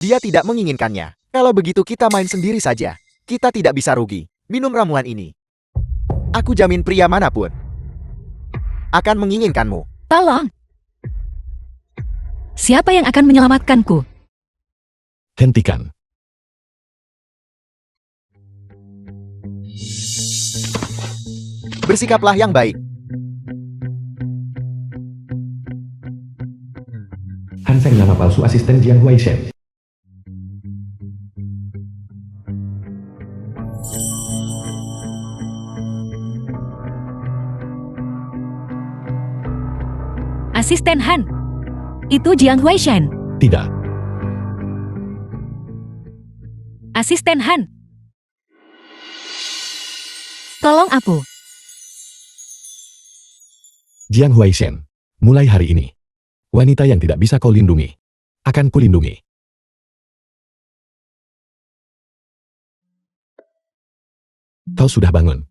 Dia tidak menginginkannya. Kalau begitu kita main sendiri saja. Kita tidak bisa rugi. Minum ramuan ini. Aku jamin pria manapun akan menginginkanmu. Tolong. Siapa yang akan menyelamatkanku? Hentikan. Bersikaplah yang baik. Hanseng nama palsu asisten Jiang Huaishen. Asisten Han. Itu Jiang Huaishen. Tidak. Asisten Han. Tolong aku. Jiang Huaishen. Mulai hari ini, wanita yang tidak bisa kau lindungi, akan kulindungi. Kau sudah bangun.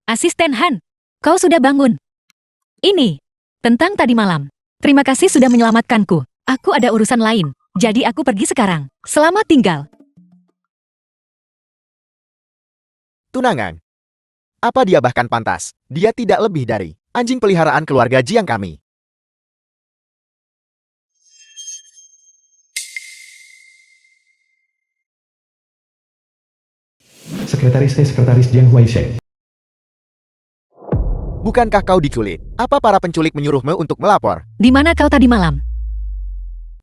Asisten Han, kau sudah bangun. Ini, tentang tadi malam. Terima kasih sudah menyelamatkanku. Aku ada urusan lain, jadi aku pergi sekarang. Selamat tinggal. Tunangan. Apa dia bahkan pantas? Dia tidak lebih dari anjing peliharaan keluarga Jiang kami. Sekretaris Jiang Huaishen. Bukankah kau diculik? Apa para penculik menyuruhmu untuk melapor? Di mana kau tadi malam?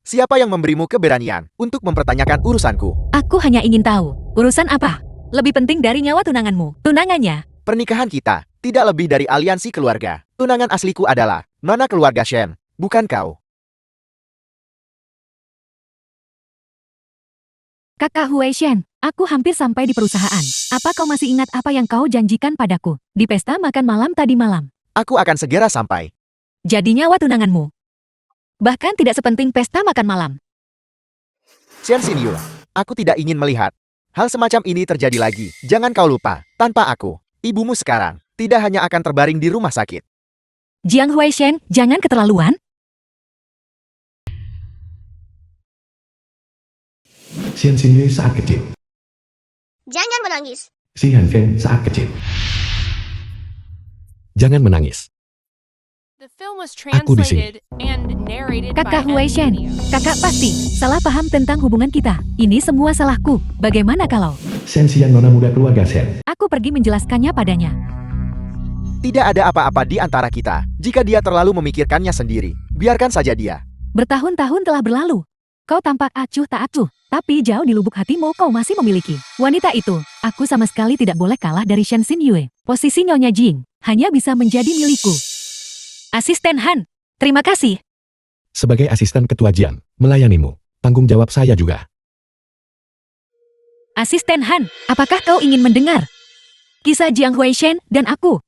Siapa yang memberimu keberanian untuk mempertanyakan urusanku? Aku hanya ingin tahu, urusan apa? Lebih penting dari nyawa tunanganmu. Tunangannya. Pernikahan kita tidak lebih dari aliansi keluarga. Tunangan asliku adalah nona keluarga Shen, bukan kau. Kakak Huaishen, aku hampir sampai di perusahaan. Apa kau masih ingat apa yang kau janjikan padaku di pesta makan malam tadi malam? Aku akan segera sampai. Jadi nyawa tunanganmu. Bahkan tidak sepenting pesta makan malam. Shen Xinyu, aku tidak ingin melihat hal semacam ini terjadi lagi. Jangan kau lupa, tanpa aku, ibumu sekarang tidak hanya akan terbaring di rumah sakit. Jiang Huaishen, jangan keterlaluan. Xian Xinyu saat kecil. Jangan menangis. Si Hanfeng saat kecil. Jangan menangis. Aku di sini. Kakak Huaishen, kakak pasti salah paham tentang hubungan kita. Ini semua salahku. Bagaimana kalau Shen Xian nona muda keluarga Shen. aku pergi menjelaskannya padanya? Tidak ada apa-apa di antara kita. Jika dia terlalu memikirkannya sendiri, biarkan saja dia. Bertahun-tahun telah berlalu. Kau tampak acuh tak acuh, tapi jauh di lubuk hatimu kau masih memiliki wanita itu. Aku sama sekali tidak boleh kalah dari Shen Xinyu. Posisi Nyonya Jing hanya bisa menjadi milikku. Asisten Han, terima kasih. Sebagai asisten ketua Jian, melayanimu. Tanggung jawab saya juga. Asisten Han, apakah kau ingin mendengar kisah Jiang Huaishen dan aku?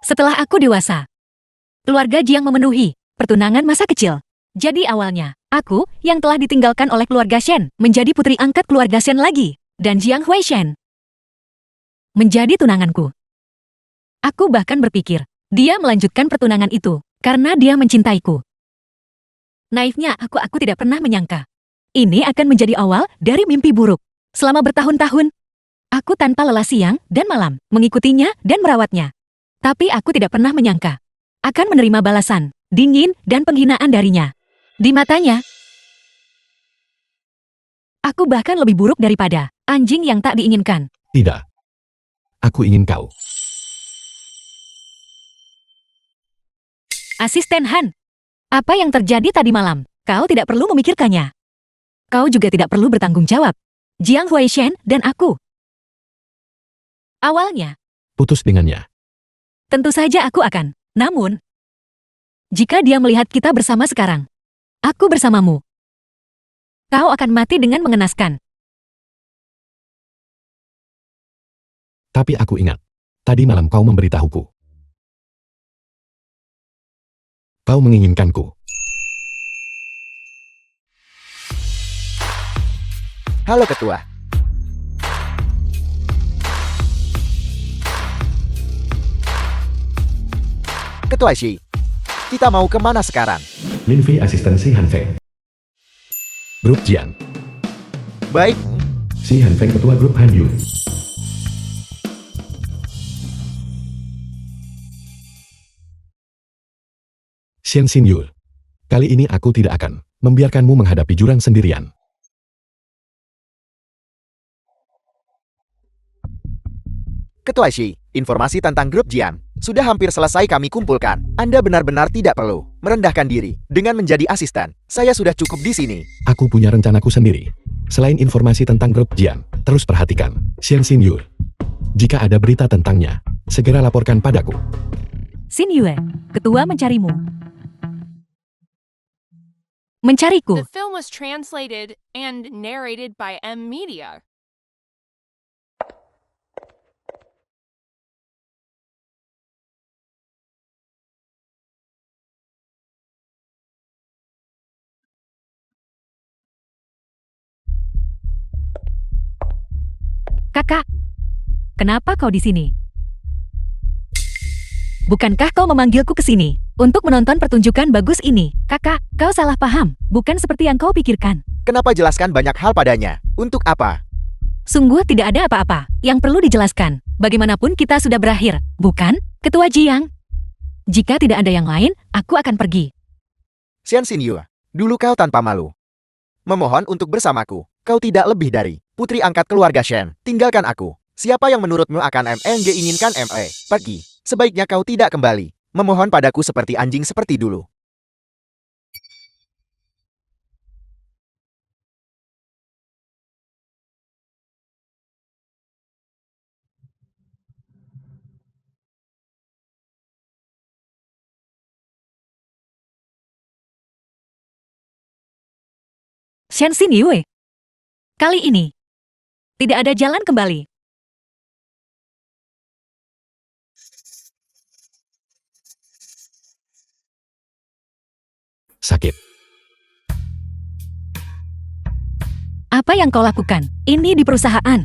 Setelah aku dewasa, keluarga Jiang memenuhi pertunangan masa kecil. Jadi awalnya, aku yang telah ditinggalkan oleh keluarga Shen menjadi putri angkat keluarga Shen lagi. Dan Jiang Huaishen menjadi tunanganku. Aku bahkan berpikir, dia melanjutkan pertunangan itu karena dia mencintaiku. Naifnya aku tidak pernah menyangka. Ini akan menjadi awal dari mimpi buruk. Selama bertahun-tahun, aku tanpa lelah siang dan malam mengikutinya dan merawatnya. Tapi aku tidak pernah menyangka akan menerima balasan, dingin dan penghinaan darinya. Di matanya, aku bahkan lebih buruk daripada anjing yang tak diinginkan. Tidak. Aku ingin kau. Asisten Han, apa yang terjadi tadi malam? Kau tidak perlu memikirkannya. Kau juga tidak perlu bertanggung jawab. Jiang Huaishen dan aku. Awalnya, Putus dengannya. tentu saja aku akan. Namun, jika dia melihat kita bersama sekarang, aku bersamamu, kau akan mati dengan mengenaskan. Tapi aku ingat. Tadi malam kau memberitahuku. Kau menginginkanku. Halo ketua. Ketua Shi. Kita mau kemana sekarang? Linvi asisten Si Hanfeng. Grup Jian. Baik, Si Hanfeng ketua grup Han Yu. Xian Xin Yu. Kali ini aku tidak akan membiarkanmu menghadapi jurang sendirian. Ketua Shi, informasi tentang grup Jian sudah hampir selesai kami kumpulkan. Anda benar-benar tidak perlu merendahkan diri dengan menjadi asisten. Saya sudah cukup di sini. Aku punya rencanaku sendiri. Selain informasi tentang grup Jian, terus perhatikan Xian Xin Yu. Jika ada berita tentangnya, segera laporkan padaku. Xin Yue, ketua mencarimu. Mencariku. The film was translated and narrated by M Media. Kakak, kenapa kau di sini? Bukankah kau memanggilku ke sini untuk menonton pertunjukan bagus ini? Kakak, kau salah paham, bukan seperti yang kau pikirkan. Kenapa jelaskan banyak hal padanya? Untuk apa? Sungguh tidak ada apa-apa yang perlu dijelaskan. Bagaimanapun kita sudah berakhir, bukan, Ketua Jiang? Jika tidak ada yang lain, aku akan pergi. Xian Xin Yu, dulu kau tanpa malu memohon untuk bersamaku. Kau tidak lebih dari putri angkat keluarga Shen. Tinggalkan aku. Siapa yang menurutmu akan MNG inginkan ME? Pergi. Sebaiknya kau tidak kembali memohon padaku seperti anjing seperti dulu. Shen Xin Yue. Kali ini, tidak ada jalan kembali. Sakit. Apa yang kau lakukan? Ini di perusahaan.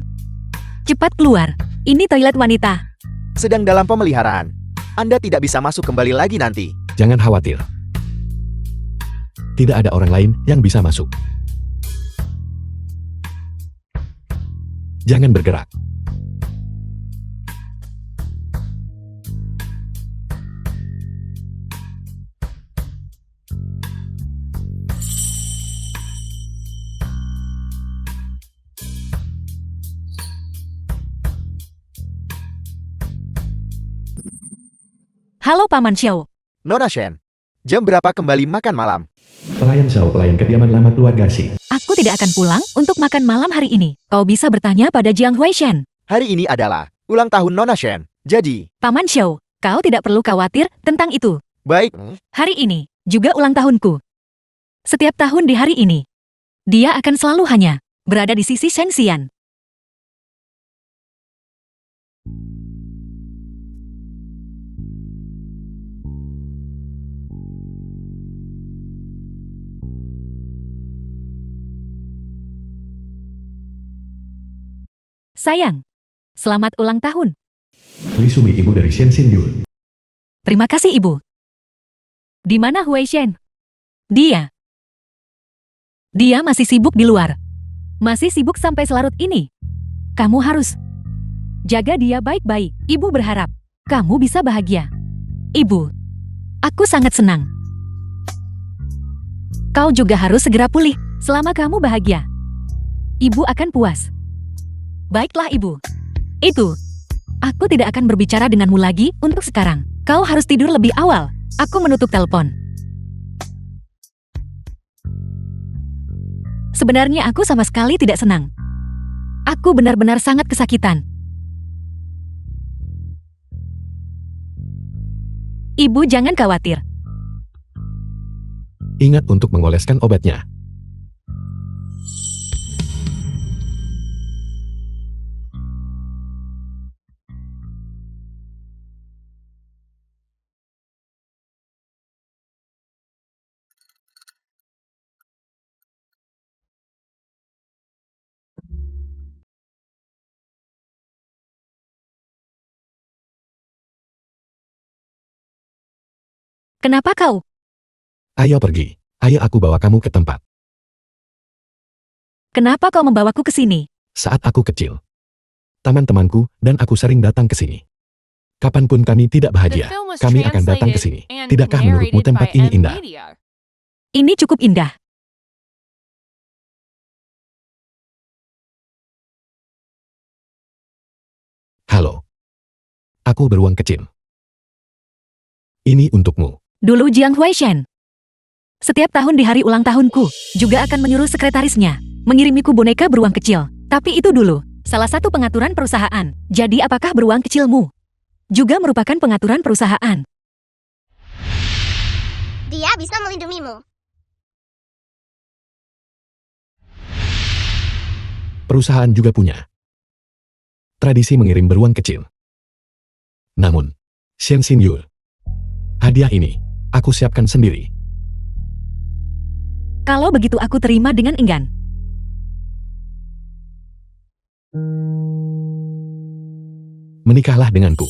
Cepat keluar. Ini toilet wanita. Sedang dalam pemeliharaan. Anda tidak bisa masuk kembali lagi nanti. Jangan khawatir. Tidak ada orang lain yang bisa masuk. Jangan bergerak. Halo Paman Xiao. Nona Shen, jam berapa kembali makan malam? Pelayan Xiao, pelayan kediaman lama keluarga Si. Aku tidak akan pulang untuk makan malam hari ini. Kau bisa bertanya pada Jiang Huaishen. Hari ini adalah ulang tahun Nona Shen. Jadi, Paman Xiao, kau tidak perlu khawatir tentang itu. baik. Hari ini juga ulang tahunku. Setiap tahun di hari ini, dia akan selalu hanya berada di sisi Shen Xian. Sayang, selamat ulang tahun. Li Sumi, ibu dari Xian Xin Yu. Terima kasih Ibu. Di mana Huaishen? Dia masih sibuk di luar. Masih sibuk sampai selarut ini. Kamu harus jaga dia baik-baik. Ibu berharap kamu bisa bahagia. Ibu, aku sangat senang. Kau juga harus segera pulih. Selama kamu bahagia, Ibu akan puas. Baiklah Ibu. Itu. Aku tidak akan berbicara denganmu lagi untuk sekarang. Kau harus tidur lebih awal. Aku menutup telepon. Sebenarnya aku sama sekali tidak senang. Aku benar-benar sangat kesakitan. Ibu jangan khawatir. Ingat untuk mengoleskan obatnya. Kenapa kau? Ayo pergi. Ayo aku bawa kamu ke tempat. Kenapa kau membawaku ke sini? Saat aku kecil, teman-temanku dan aku sering datang ke sini. Kapanpun kami tidak The bahagia, film was kami akan datang ke sini. translated and Tidakkah menurutmu narrated tempat by ini M indah? Media. Ini cukup indah. Halo. Aku beruang kecil. Ini untukmu. Dulu Jiang Huaishan. Setiap tahun di hari ulang tahunku, juga akan menyuruh sekretarisnya mengirimiku boneka beruang kecil. Tapi itu dulu, salah satu pengaturan perusahaan. Jadi apakah beruang kecilmu juga merupakan pengaturan perusahaan? Dia bisa melindungimu. Perusahaan juga punya tradisi mengirim beruang kecil. Namun, Shen Xinyu, hadiah ini aku siapkan sendiri. Kalau begitu aku terima dengan enggan. Menikahlah denganku.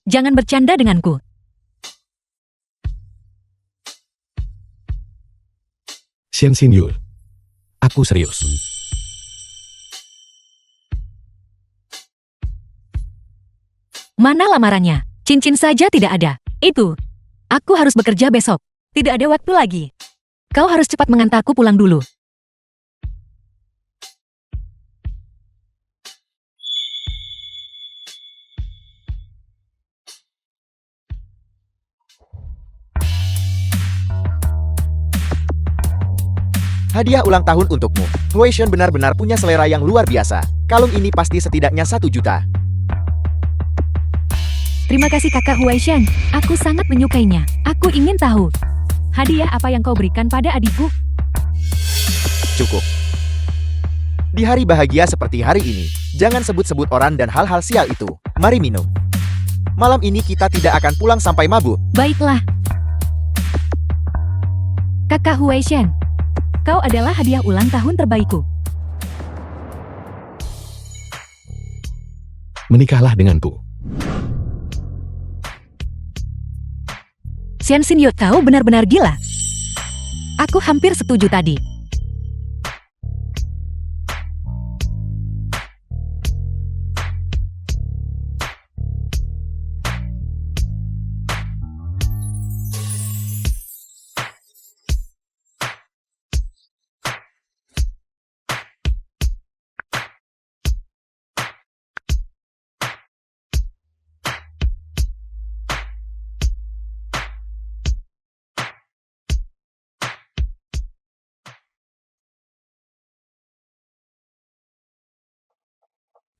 Jangan bercanda denganku. Shen Xinyu, aku serius. Mana lamarannya? Cincin saja tidak ada. Itu. Aku harus bekerja besok. Tidak ada waktu lagi. Kau harus cepat mengantarku pulang dulu. Hadiah ulang tahun untukmu. Huaishan benar-benar punya selera yang luar biasa. Kalung ini pasti setidaknya 1 juta. Terima kasih kakak Huaishan. Aku sangat menyukainya. Aku ingin tahu. Hadiah apa yang kau berikan pada adikku? Cukup. Di hari bahagia seperti hari ini, jangan sebut-sebut orang dan hal-hal sial itu. Mari minum. Malam ini kita tidak akan pulang sampai mabuk. Baiklah. Kakak Huaishan, kau adalah hadiah ulang tahun terbaikku. Menikahlah denganku. Shen Xinyu, kau benar-benar gila. Aku hampir setuju tadi.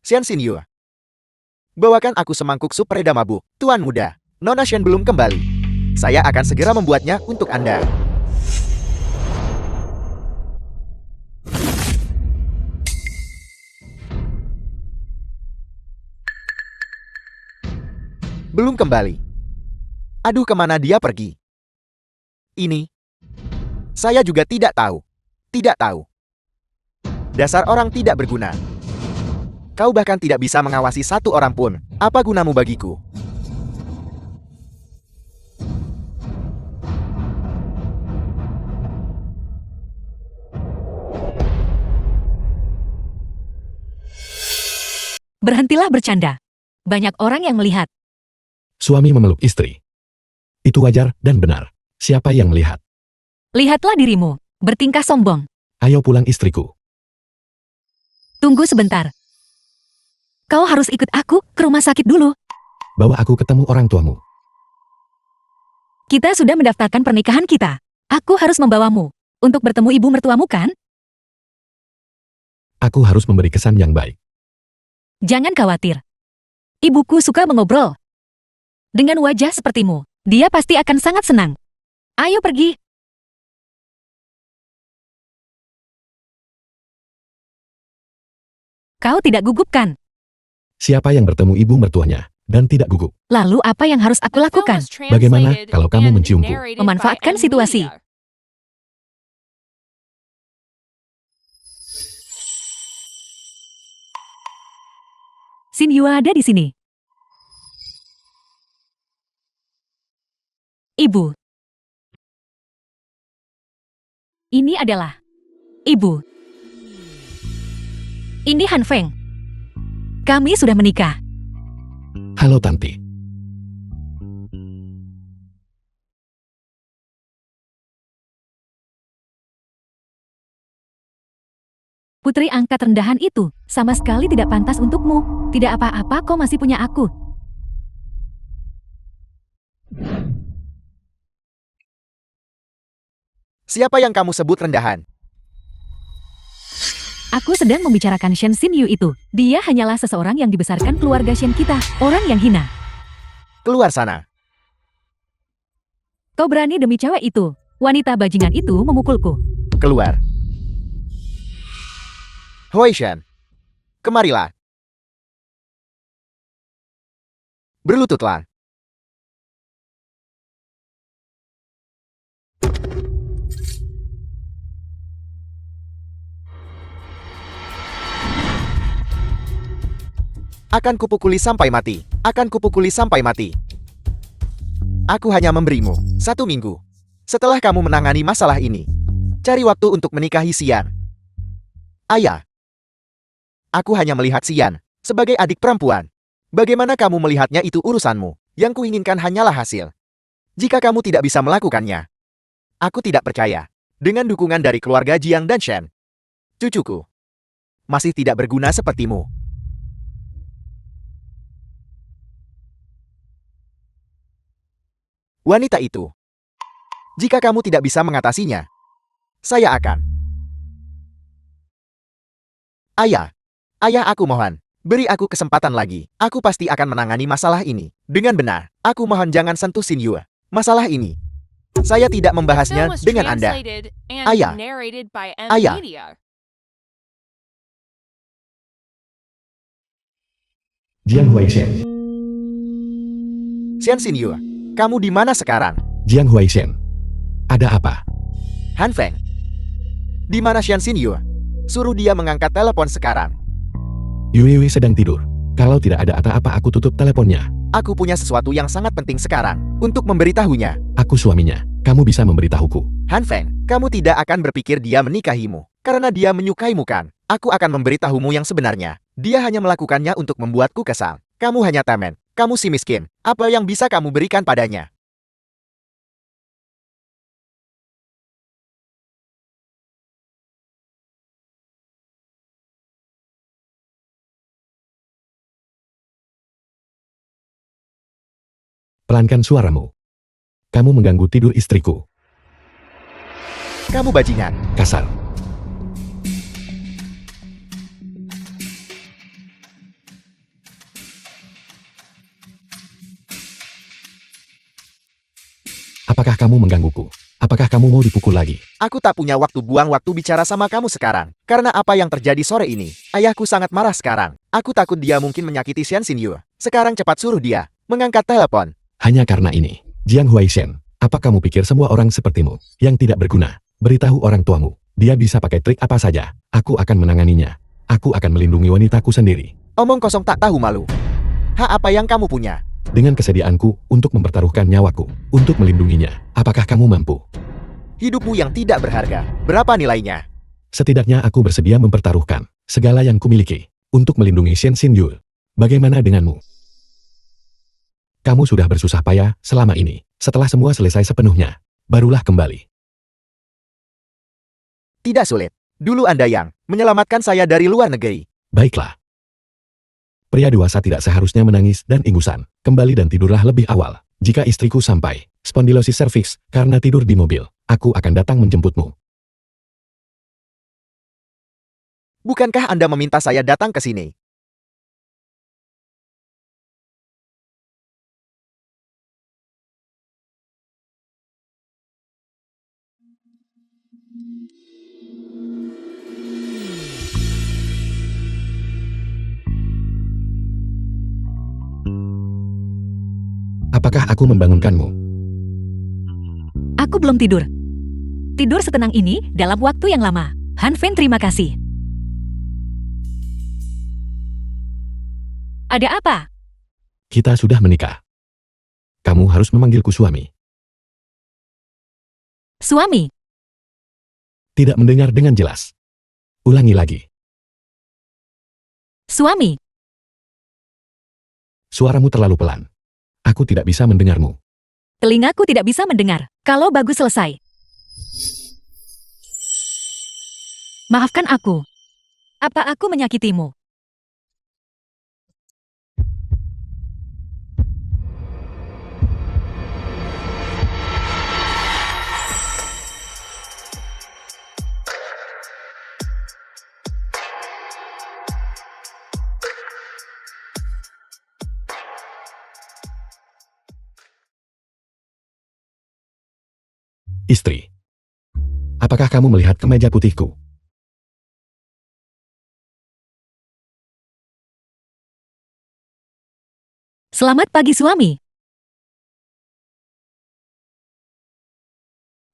Shen Xinyu. Bawakan aku semangkuk sup pereda mabuk. Tuan muda, Nona Shen belum kembali. Saya akan segera membuatnya untuk Anda. Belum kembali. Aduh, kemana dia pergi? Ini. Saya juga tidak tahu. Tidak tahu. Dasar orang tidak berguna. Kau bahkan tidak bisa mengawasi satu orang pun. Apa gunamu bagiku? Berhentilah bercanda. Banyak orang yang melihat. Suami memeluk istri. Itu wajar dan benar. Siapa yang melihat? Lihatlah dirimu, bertingkah sombong. Ayo pulang istriku. Tunggu sebentar. Kau harus ikut aku ke rumah sakit dulu. Bawa aku ketemu orang tuamu. Kita sudah mendaftarkan pernikahan kita. Aku harus membawamu untuk bertemu ibu mertuamu, kan? Aku harus memberi kesan yang baik. Jangan khawatir. Ibuku suka mengobrol. Dengan wajah sepertimu, dia pasti akan sangat senang. Ayo pergi. Kau tidak gugup, kan? Siapa yang bertemu ibu mertuanya dan tidak gugup? Lalu apa yang harus aku The film lakukan? was Bagaimana translated kalau kamu and menciumku? narrated by Memanfaatkan M situasi. Media. Xin Yue ada di sini. Ibu. Ini adalah Ibu. Ini Han Feng. Kami sudah menikah. Halo Tanti. Putri angkat rendahan itu sama sekali tidak pantas untukmu. Tidak apa-apa, kau masih punya aku. Siapa yang kamu sebut rendahan? Aku sedang membicarakan Shen Xinyu itu. Dia hanyalah seseorang yang dibesarkan keluarga Shen kita. Orang yang hina. Keluar sana. Kau berani demi cewek itu. Wanita bajingan itu memukulku. Keluar. Hui Shen. Kemarilah. Berlututlah. Akan kupukuli sampai mati. Akan kupukuli sampai mati. Aku hanya memberimu 1 minggu. Setelah kamu menangani masalah ini, cari waktu untuk menikahi Xian. Ayah. Aku hanya melihat Xian sebagai adik perempuan. Bagaimana kamu melihatnya itu urusanmu. Yang kuinginkan hanyalah hasil. Jika kamu tidak bisa melakukannya, aku tidak percaya. Dengan dukungan dari keluarga Jiang dan Shen, cucuku masih tidak berguna sepertimu. Wanita itu. Jika kamu tidak bisa mengatasinya, saya akan. Ayah. Ayah, aku mohon. Beri aku kesempatan lagi. Aku pasti akan menangani masalah ini dengan benar. Aku mohon jangan sentuh Xinyu. Masalah ini. Saya tidak Film membahasnya was dengan Anda. translated and Ayah. narrated by M Ayah. Media. Jiang Huaishen. Shen Xinyu, kamu di mana sekarang? Jiang Huaishen. Ada apa? Han Feng. Di mana Shen Xinyu? Suruh dia mengangkat telepon sekarang. Yui sedang tidur. Kalau tidak ada apa-apa aku tutup teleponnya. Aku punya sesuatu yang sangat penting sekarang untuk memberitahunya. Aku suaminya. Kamu bisa memberitahuku. Han Feng, kamu tidak akan berpikir dia menikahimu karena dia menyukaimu kan? Aku akan memberitahumu yang sebenarnya. Dia hanya melakukannya untuk membuatku kesal. Kamu hanya temen. Kamu si miskin. Apa yang bisa kamu berikan padanya? Pelankan suaramu. Kamu mengganggu tidur istriku. Kamu bajingan. Kasar. Apakah kamu menggangguku? Apakah kamu mau dipukul lagi? Aku tak punya waktu buang waktu bicara sama kamu sekarang. Karena apa yang terjadi sore ini, ayahku sangat marah sekarang. Aku takut dia mungkin menyakiti Shen Xinyu. Sekarang cepat suruh dia mengangkat telepon. Hanya karena ini. Jiang Huaishen, apa kamu pikir semua orang sepertimu, yang tidak berguna? Beritahu orang tuamu. Dia bisa pakai trik apa saja. Aku akan menanganinya. Aku akan melindungi wanitaku sendiri. Omong kosong tak tahu malu. Hak apa yang kamu punya? Dengan kesediaanku untuk mempertaruhkan nyawaku, untuk melindunginya. Apakah kamu mampu? Hidupmu yang tidak berharga. Berapa nilainya? Setidaknya aku bersedia mempertaruhkan segala yang kumiliki untuk melindungi Shen Xinyu. Bagaimana denganmu? Kamu sudah bersusah payah selama ini. Setelah semua selesai sepenuhnya, barulah kembali. Tidak sulit. Dulu Anda yang menyelamatkan saya dari luar negeri. Baiklah. Pria dewasa tidak seharusnya menangis dan ingusan. Kembali dan tidurlah lebih awal. Jika istriku sampai spondilosis serviks karena tidur di mobil, aku akan datang menjemputmu. Bukankah Anda meminta saya datang ke sini? Apakah aku membangunkanmu? Aku belum tidur. Tidur setenang ini dalam waktu yang lama. Han Feng, terima kasih. Ada apa? Kita sudah menikah. Kamu harus memanggilku suami. Suami, Tidak mendengar dengan jelas. Ulangi lagi. suami, Suaramu terlalu pelan. Aku tidak bisa mendengarmu. telingaku tidak bisa mendengar. Kalau bagus selesai. Maafkan aku. Apa aku menyakitimu? Istri. Apakah kamu melihat kemeja putihku? Selamat pagi, suami.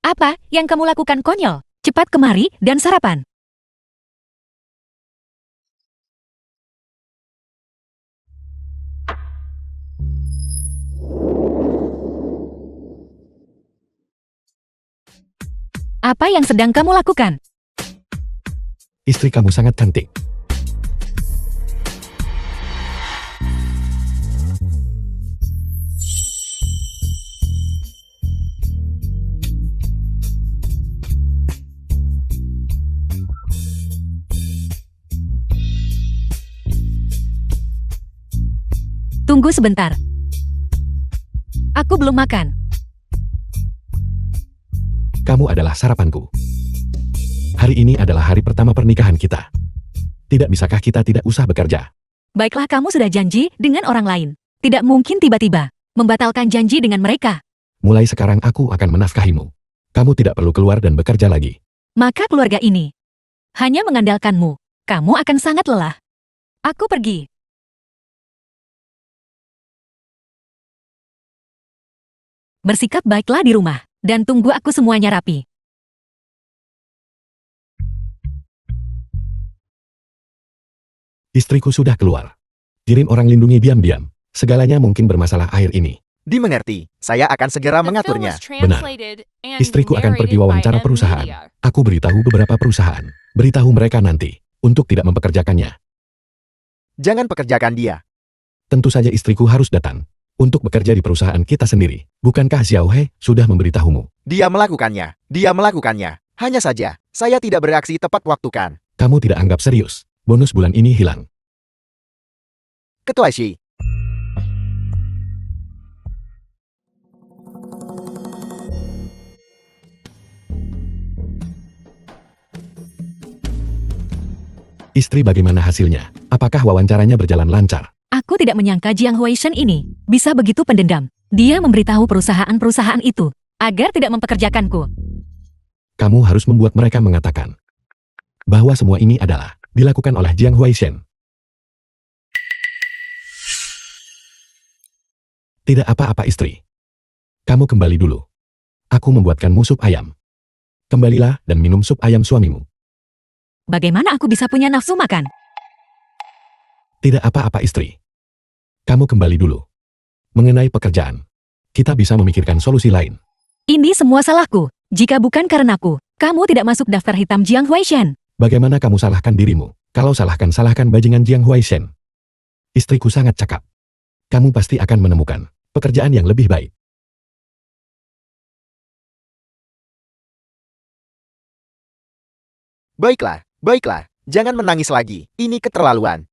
Apa yang kamu lakukan, konyol? Cepat kemari dan sarapan. Apa yang sedang kamu lakukan? Istri kamu sangat cantik. Tunggu sebentar. Aku belum makan. Kamu adalah sarapanku. Hari ini adalah hari pertama pernikahan kita. Tidak bisakah kita tidak usah bekerja? Baiklah, kamu sudah janji dengan orang lain. Tidak mungkin tiba-tiba membatalkan janji dengan mereka. Mulai sekarang aku akan menafkahimu. Kamu tidak perlu keluar dan bekerja lagi. Maka keluarga ini hanya mengandalkanmu. Kamu akan sangat lelah. Aku pergi. Bersikap baiklah di rumah, dan tunggu aku semuanya rapi. Istriku sudah keluar. Kirim orang lindungi diam-diam. Segalanya mungkin bermasalah akhir ini. Dimengerti, saya akan segera The film mengaturnya. was translated and Istriku akan pergi narrated by wawancara M. perusahaan. Media. Aku beritahu beberapa perusahaan. Beritahu mereka nanti untuk tidak mempekerjakannya. Jangan pekerjakan dia. Tentu saja istriku harus datang untuk bekerja di perusahaan kita sendiri. Bukankah Xiao He sudah memberitahumu? Dia melakukannya. Dia melakukannya. Hanya saja, saya tidak bereaksi tepat waktu kan. Kamu tidak anggap serius. Bonus bulan ini hilang. Ketua Shi. Istri bagaimana hasilnya? Apakah wawancaranya berjalan lancar? Aku tidak menyangka Jiang Huaishen ini bisa begitu pendendam. Dia memberitahu perusahaan-perusahaan itu agar tidak mempekerjakanku. Kamu harus membuat mereka mengatakan bahwa semua ini adalah dilakukan oleh Jiang Huaishen. Tidak apa-apa istri. Kamu kembali dulu. Aku membuatkanmu sup ayam. Kembalilah dan minum sup ayam suamimu. Bagaimana aku bisa punya nafsu makan? Tidak apa-apa istri. Kamu kembali dulu. Mengenai pekerjaan, kita bisa memikirkan solusi lain. Ini semua salahku. Jika bukan karenaku, kamu tidak masuk daftar hitam Jiang Huaishen. Bagaimana kamu salahkan dirimu? Kalau salahkan bajingan Jiang Huaishen. Istriku sangat cakap. Kamu pasti akan menemukan pekerjaan yang lebih baik. Baiklah, baiklah. Jangan menangis lagi. Ini keterlaluan.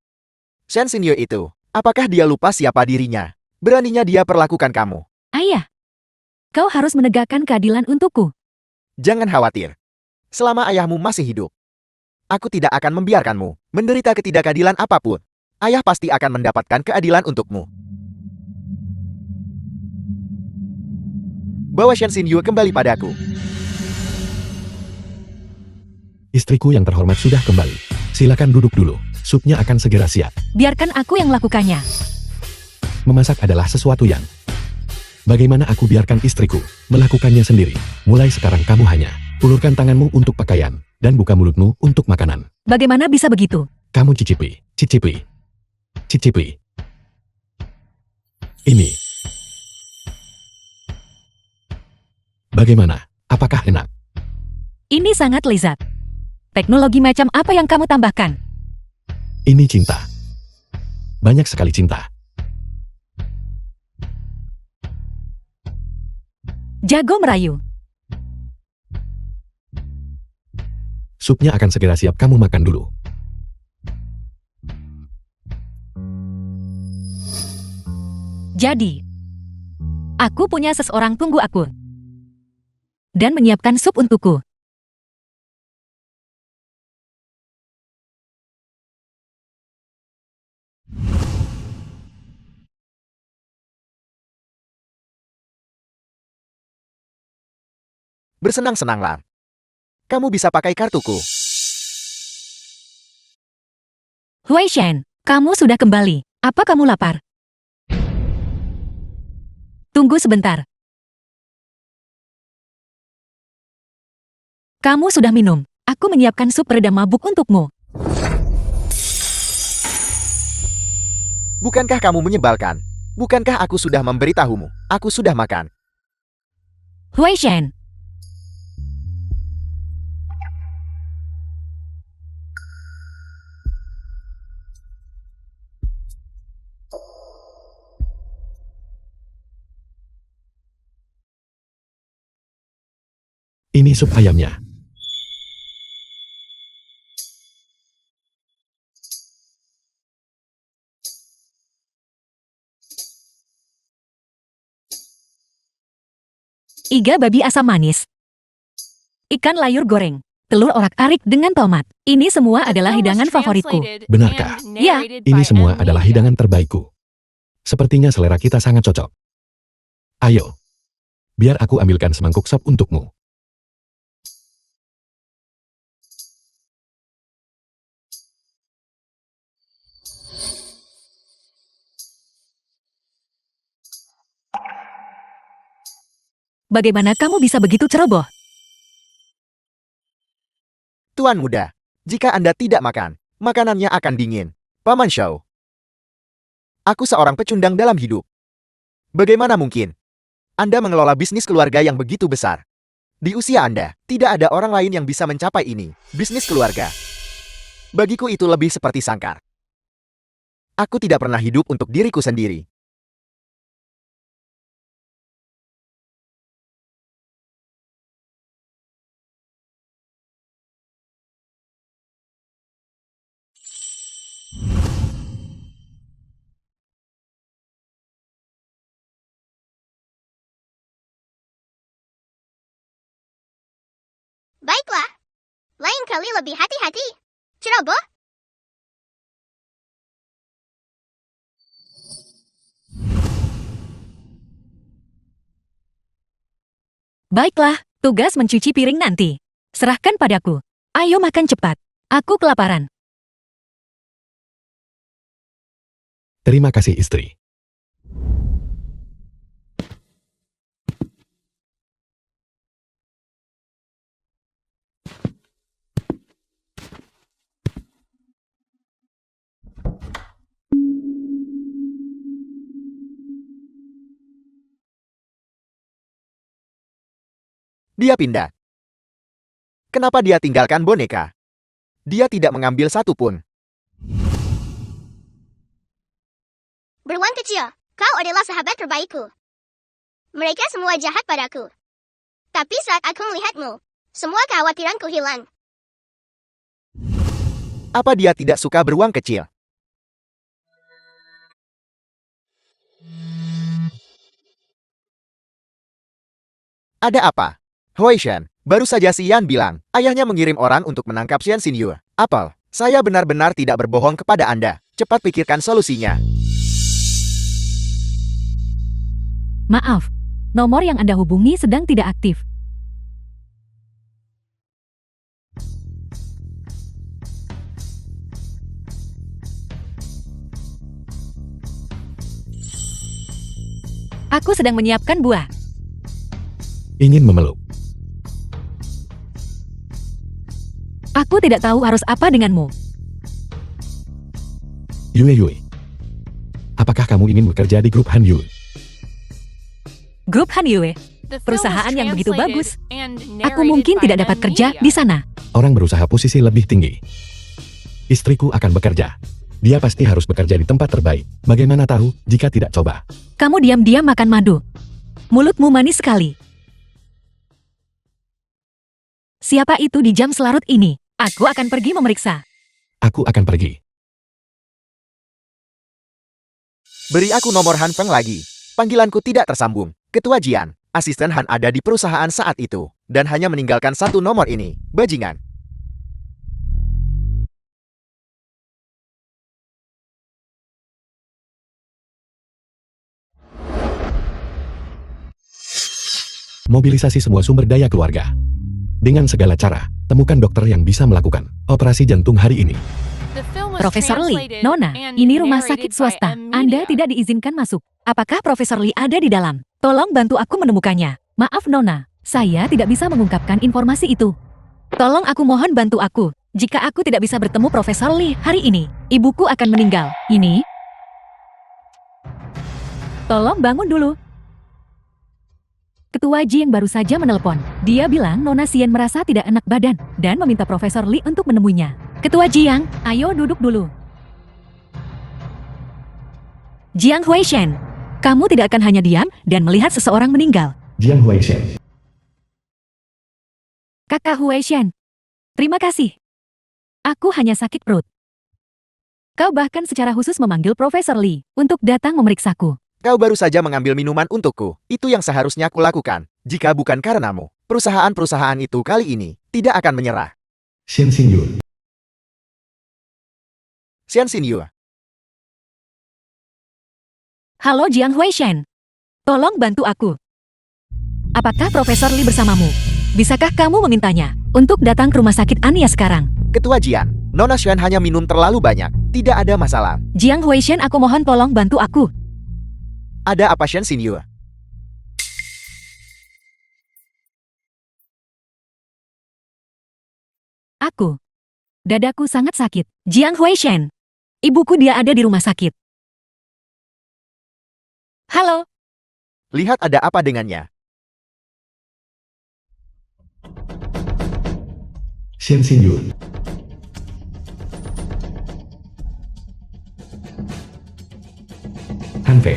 Shen Xinyu itu, apakah dia lupa siapa dirinya? Beraninya dia perlakukan kamu. Ayah, kau harus menegakkan keadilan untukku. Jangan khawatir. Selama ayahmu masih hidup, aku tidak akan membiarkanmu menderita ketidakadilan apapun. Ayah pasti akan mendapatkan keadilan untukmu. Bawa Shen Xinyu kembali padaku. Istriku yang terhormat sudah kembali. Silakan duduk dulu. Supnya akan segera siap. Biarkan aku yang melakukannya. Memasak adalah sesuatu yang... Bagaimana aku biarkan istriku melakukannya sendiri? Mulai sekarang kamu hanya ulurkan tanganmu untuk pakaian dan buka mulutmu untuk makanan. Bagaimana bisa begitu? Kamu cicipi, cicipi, cicipi. Ini. Bagaimana? Apakah enak? Ini sangat lezat. Teknologi macam apa yang kamu tambahkan? Ini cinta. Banyak sekali cinta. Jago merayu. Supnya akan segera siap, kamu makan dulu. Jadi, aku punya seseorang tunggu aku. Dan menyiapkan sup untukku. Bersenang-senanglah. Kamu bisa pakai kartuku. Hui Shen, kamu sudah kembali. Apa kamu lapar? Tunggu sebentar. Kamu sudah minum. Aku menyiapkan sup peredam mabuk untukmu. Bukankah kamu menyebalkan? Bukankah aku sudah memberitahumu? Aku sudah makan. Hui Shen, Ini sup ayamnya. iga babi asam manis. Ikan layur goreng. Telur orak-arik dengan tomat. Ini semua adalah hidangan favoritku. Benarkah? Ya, Ini semua adalah hidangan terbaikku. Sepertinya selera kita sangat cocok. Ayo. Biar aku ambilkan semangkuk sop untukmu. Bagaimana kamu bisa begitu ceroboh? Tuan muda, jika Anda tidak makan, makanannya akan dingin. Paman Shao. Aku seorang pecundang dalam hidup. Bagaimana mungkin Anda mengelola bisnis keluarga yang begitu besar? Di usia Anda, tidak ada orang lain yang bisa mencapai ini. Bisnis keluarga. Bagiku itu lebih seperti sangkar. Aku tidak pernah hidup untuk diriku sendiri. Baiklah. Lain kali lebih hati-hati. Ceroboh. Baiklah, tugas mencuci piring nanti. Serahkan padaku. Ayo makan cepat. Aku kelaparan. Terima kasih istri. Dia pindah. Kenapa dia tinggalkan boneka? Dia tidak mengambil satu pun. Beruang kecil, kau adalah sahabat terbaikku. Mereka semua jahat padaku. Tapi saat aku melihatmu, semua kekhawatiranku hilang. Apa dia tidak suka beruang kecil? Ada apa? Hui Shen, baru saja si Yan bilang, ayahnya mengirim orang untuk menangkap Xian Xinyu. Apel, saya benar-benar tidak berbohong kepada Anda. Cepat pikirkan solusinya. Maaf, nomor yang Anda hubungi sedang tidak aktif. Aku sedang menyiapkan buah. Ingin memeluk. Aku tidak tahu harus apa denganmu. Yue. Apakah kamu ingin bekerja di grup Han Yue? Grup Han Yue, The film was perusahaan yang begitu translated bagus. and Aku narrated mungkin by tidak dapat M kerja Media. di sana. Orang berusaha posisi lebih tinggi. Istriku akan bekerja. Dia pasti harus bekerja di tempat terbaik. Bagaimana tahu jika tidak coba? Kamu diam-diam makan madu. Mulutmu manis sekali. Siapa itu di jam selarut ini? Aku akan pergi memeriksa. Aku akan pergi. Beri aku nomor Han Feng lagi. Panggilanku tidak tersambung. Ketua Jian, asisten Han ada di perusahaan saat itu, dan hanya meninggalkan satu nomor ini. Bajingan. Mobilisasi semua sumber daya keluarga. Dengan segala cara, temukan dokter yang bisa melakukan operasi jantung hari ini. The film was Profesor Lee, translated Nona, and ini rumah narrated sakit swasta. by M Anda Media. tidak diizinkan masuk. Apakah Profesor Lee ada di dalam? Tolong bantu aku menemukannya. Maaf Nona, saya tidak bisa mengungkapkan informasi itu. Tolong aku mohon bantu aku. Jika aku tidak bisa bertemu Profesor Lee hari ini, ibuku akan meninggal. Ini? Tolong bangun dulu. Ketua Ji yang baru saja menelepon. Dia bilang Nona Xian merasa tidak enak badan dan meminta Profesor Lee untuk menemuinya. Ketua Jiang, ayo duduk dulu. Jiang Huaishen, kamu tidak akan hanya diam dan melihat seseorang meninggal. Jiang Huaishen. Kakak Huaishen, terima kasih. Aku hanya sakit perut. Kau bahkan secara khusus memanggil Profesor Lee untuk datang memeriksaku. Kau baru saja mengambil minuman untukku. Itu yang seharusnya kulakukan. Jika bukan karenamu, perusahaan-perusahaan itu kali ini tidak akan menyerah. Xian Xinyu. Xian Xinyu, Halo Jiang Huaishen, tolong bantu aku. Apakah Profesor Lee bersamamu? Bisakah kamu memintanya untuk datang ke rumah sakit Ania sekarang? Ketua Jian, Nona Xuan hanya minum terlalu banyak. Tidak ada masalah. Jiang Huaishen, aku mohon tolong bantu aku. Ada apa Xian Xinyu? Aku. Dadaku sangat sakit. Jiang Huaishen. Ibuku dia ada di rumah sakit. Halo, Lihat ada apa dengannya. Xian Xinyu. Han Fei.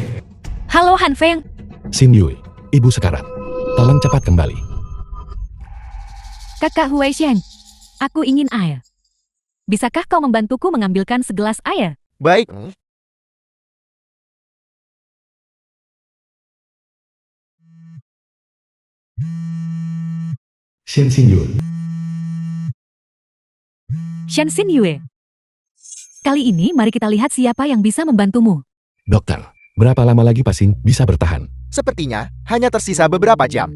halo Han Feng. Xinyu, ibu sekarat. Tolong cepat kembali. Kakak Huaishen. Aku ingin air. Bisakah kau membantuku mengambilkan segelas air? Baik. Xian Xinyu. Shen Xin Yue. Kali ini mari kita lihat siapa yang bisa membantumu. Dokter, berapa lama lagi pasien bisa bertahan? Sepertinya hanya tersisa beberapa jam.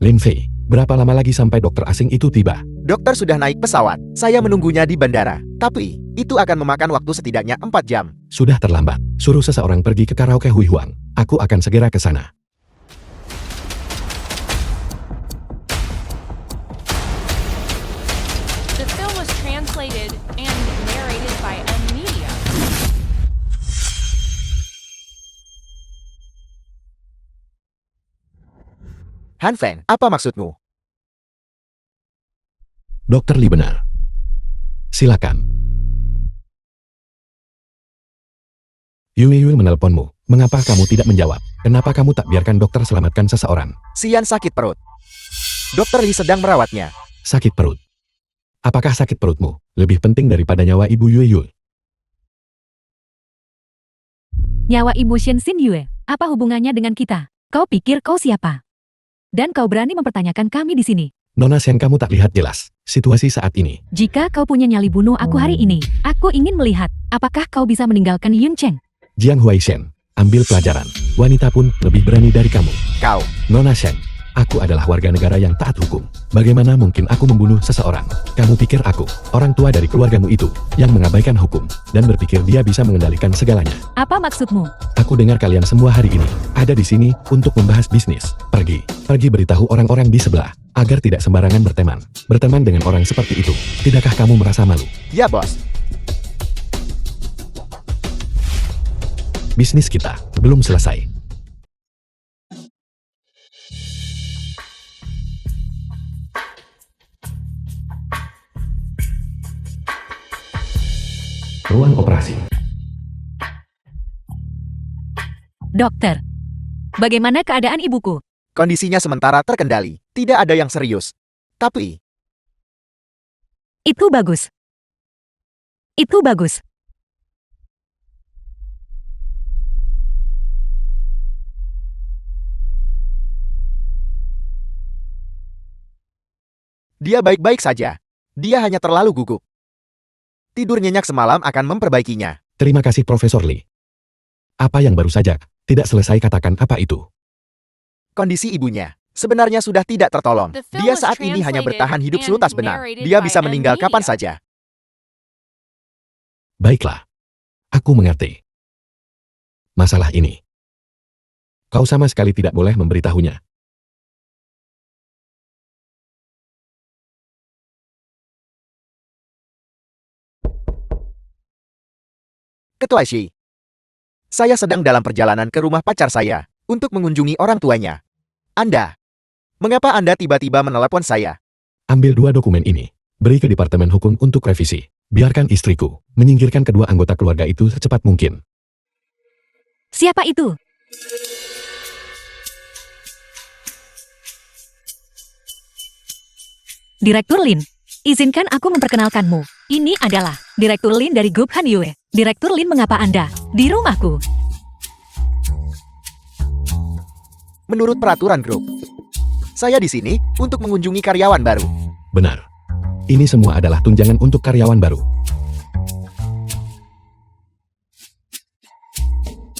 Lin Fei, berapa lama lagi sampai dokter asing itu tiba? Dokter sudah naik pesawat. Saya menunggunya di bandara. Tapi, itu akan memakan waktu setidaknya 4 jam. Sudah terlambat. Suruh seseorang pergi ke karaoke Hui Huang. Aku akan segera ke sana. The film was translated and narrated by M Media. Han Feng, apa maksudmu? Dokter Li benar. Silakan. Yue menelponmu. Mengapa kamu tidak menjawab? Kenapa kamu tak biarkan dokter selamatkan seseorang? Xian sakit perut. Dokter Lee sedang merawatnya. Sakit perut. Apakah sakit perutmu lebih penting daripada nyawa ibu Yue? Nyawa ibu Shen Xin Yue, apa hubungannya dengan kita? Kau pikir kau siapa? Dan kau berani mempertanyakan kami di sini. Nona Shen, kamu tak lihat jelas situasi saat ini. Jika kau punya nyali bunuh aku hari ini, aku ingin melihat apakah kau bisa meninggalkan Yun Cheng. Jiang Huaishen, ambil pelajaran. Wanita pun lebih berani dari kamu. Kau, Nona Shen, aku adalah warga negara yang taat hukum. Bagaimana mungkin aku membunuh seseorang? Kamu pikir aku, orang tua dari keluargamu itu, yang mengabaikan hukum, dan berpikir dia bisa mengendalikan segalanya? Apa maksudmu? Aku dengar kalian semua hari ini, ada di sini, untuk membahas bisnis. Pergi beritahu orang-orang di sebelah, agar tidak sembarangan berteman. Berteman dengan orang seperti itu, tidakkah kamu merasa malu? ya bos. Bisnis kita belum selesai. Ruang operasi. Dokter, bagaimana keadaan ibuku? Kondisinya sementara terkendali. Tidak ada yang serius. Tapi, Itu bagus. Itu bagus. dia baik-baik saja. Dia hanya terlalu gugup. Tidur nyenyak semalam akan memperbaikinya. Terima kasih Profesor Lee. Apa yang baru saja? Tidak selesai katakan apa itu. Kondisi ibunya sebenarnya sudah tidak tertolong. The film Dia was saat ini hanya translated bertahan hidup and selutas benar. narrated Dia by bisa M. meninggal kapan Media. saja. Baiklah. Aku mengerti. Masalah ini. Kau sama sekali tidak boleh memberitahunya. Ketua Shi. Saya sedang dalam perjalanan ke rumah pacar saya untuk mengunjungi orang tuanya. Anda, mengapa Anda tiba-tiba menelepon saya? Ambil 2 dokumen ini. Beri ke Departemen Hukum untuk revisi. Biarkan istriku menyingkirkan kedua anggota keluarga itu secepat mungkin. Siapa itu? Direktur Lin, izinkan aku memperkenalkanmu. Ini adalah Direktur Lin dari grup Han Yue. Direktur Lin, mengapa Anda di rumahku? Menurut peraturan grup, saya di sini untuk mengunjungi karyawan baru. Benar. Ini semua adalah tunjangan untuk karyawan baru.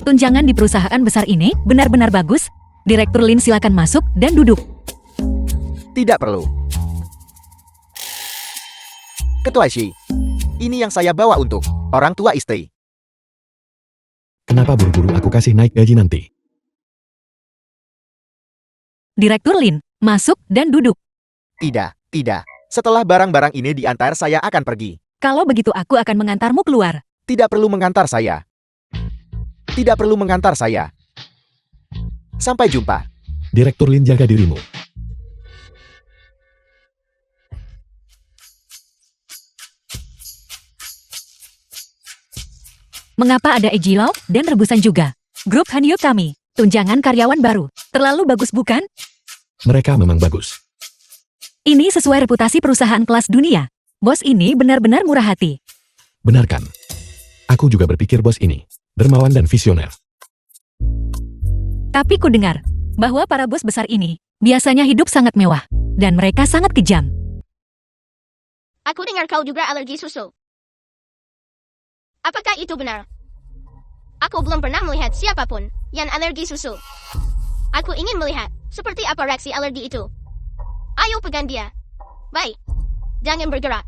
Tunjangan di perusahaan besar ini benar-benar bagus. Direktur Lin, silakan masuk dan duduk. Tidak perlu. Ketua Shi, ini yang saya bawa untuk orang tua istri. Kenapa buru-buru aku kasih naik gaji nanti? Direktur Lin, masuk dan duduk. Tidak, tidak. Setelah barang-barang ini diantar, saya akan pergi. Kalau begitu aku akan mengantarmu keluar. Tidak perlu mengantar saya. Tidak perlu mengantar saya. Sampai jumpa. Direktur Lin, jaga dirimu. Mengapa ada ejilao dan rebusan juga? Grup Han Yue kami, tunjangan karyawan baru. Terlalu bagus bukan? Mereka memang bagus. Ini sesuai reputasi perusahaan kelas dunia. Bos ini benar-benar murah hati. Benar kan? Aku juga berpikir bos ini dermawan dan visioner. Tapi ku dengar bahwa para bos besar ini biasanya hidup sangat mewah. Dan mereka sangat kejam. Aku dengar kau juga alergi susu. Apakah itu benar? Aku belum pernah melihat siapapun yang alergi susu. Aku ingin melihat seperti apa reaksi alergi itu. Ayo pegang dia. Baik. Jangan bergerak.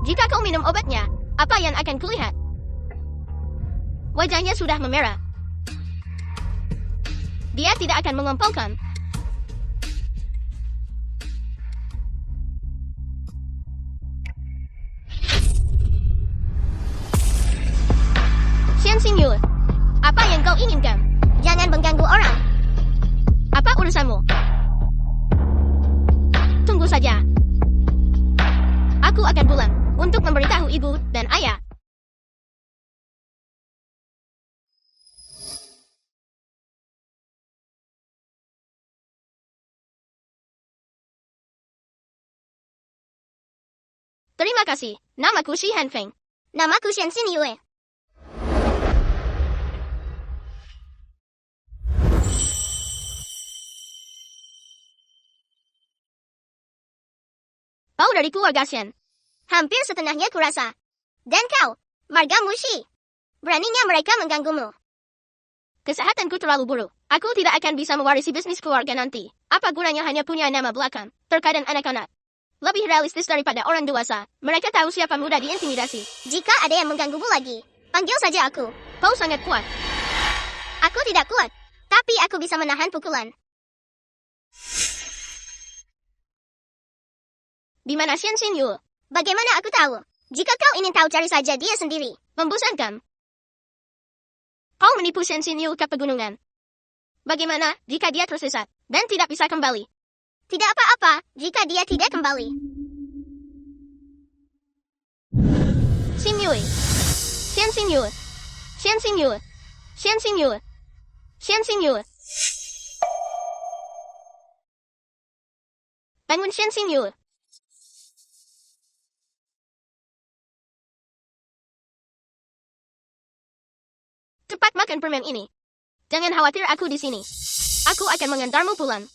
Jika kau minum obatnya, apa yang akan kulihat? Wajahnya sudah memerah. Dia tidak akan mengompolkan. Xian Xingyu, apa yang kau inginkan? Jangan mengganggu orang. Apa urusanmu? Tunggu saja. Aku akan pulang untuk memberitahu ibu dan ayah. Terima kasih. Namaku Shi Hanfeng. Namaku Xian Xingyue. Kau dari keluarga Xian. Hampir setengahnya kurasa. Dan kau, marga Mushi. Beraninya mereka mengganggumu. Kesehatanku terlalu buruk. Aku tidak akan bisa mewarisi bisnis keluarga nanti. Apa gunanya hanya punya nama belakang? Terkadang anak-anak lebih realistis daripada orang dewasa. Mereka tahu siapa mudah diintimidasi. Jika ada yang mengganggumu lagi, panggil saja aku. Kau sangat kuat. Aku tidak kuat, tapi aku bisa menahan pukulan. Di mana Xian Xinyu? Bagaimana aku tahu? Jika kau ingin tahu, cari saja dia sendiri. Membosankan. Kau menipu Xian Xinyu ke pegunungan. Bagaimana jika dia tersesat dan tidak bisa kembali? Tidak apa-apa jika dia tidak kembali. Xin Yue. Xian Xin Yue. Xian Xin Yue. Xian Xin Yue. Xian Xin Yue. Bangun Xian Xin Yue. Cepat makan permen ini. Jangan khawatir aku di sini. Aku akan mengantarmu pulang.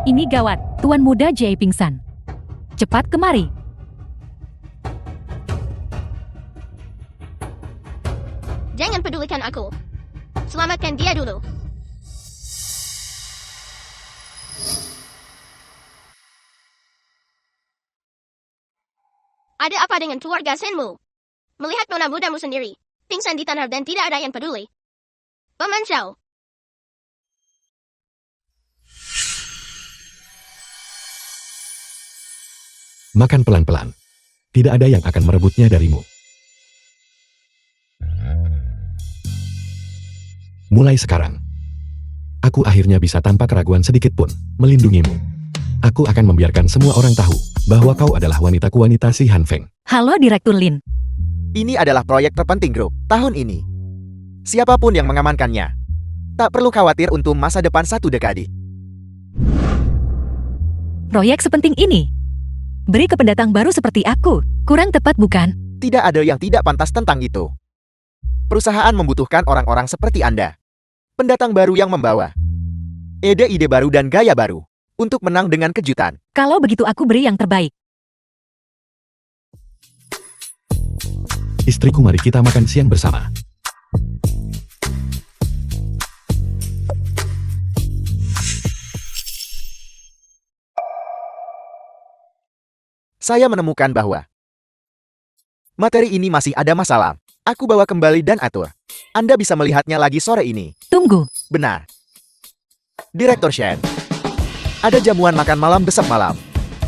Ini gawat, Tuan Muda Jie pingsan. Cepat kemari. Jangan pedulikan aku. Selamatkan dia dulu. Ada apa dengan keluarga Senmu? Melihat nona mudamu sendiri, pingsan di tanah dan tidak ada yang peduli. Paman Xiao. Makan pelan-pelan. Tidak ada yang akan merebutnya darimu. Mulai sekarang, aku akhirnya bisa tanpa keraguan sedikit pun melindungimu. Aku akan membiarkan semua orang tahu bahwa kau adalah wanita-wanita si Han Feng. Halo Direktur Lin. Ini adalah proyek terpenting grup tahun ini. Siapapun yang mengamankannya, tak perlu khawatir untuk masa depan 1 dekade. Proyek sepenting ini. Beri ke pendatang baru seperti aku. Kurang tepat bukan? Tidak ada yang tidak pantas tentang itu. Perusahaan membutuhkan orang-orang seperti Anda. Pendatang baru yang membawa ide-ide baru dan gaya baru untuk menang dengan kejutan. Kalau begitu aku beri yang terbaik. Istriku, mari kita makan siang bersama. Saya menemukan bahwa materi ini masih ada masalah. Aku bawa kembali dan atur. Anda bisa melihatnya lagi sore ini. Tunggu. Benar. Direktur Shen. Ada jamuan makan malam besok malam.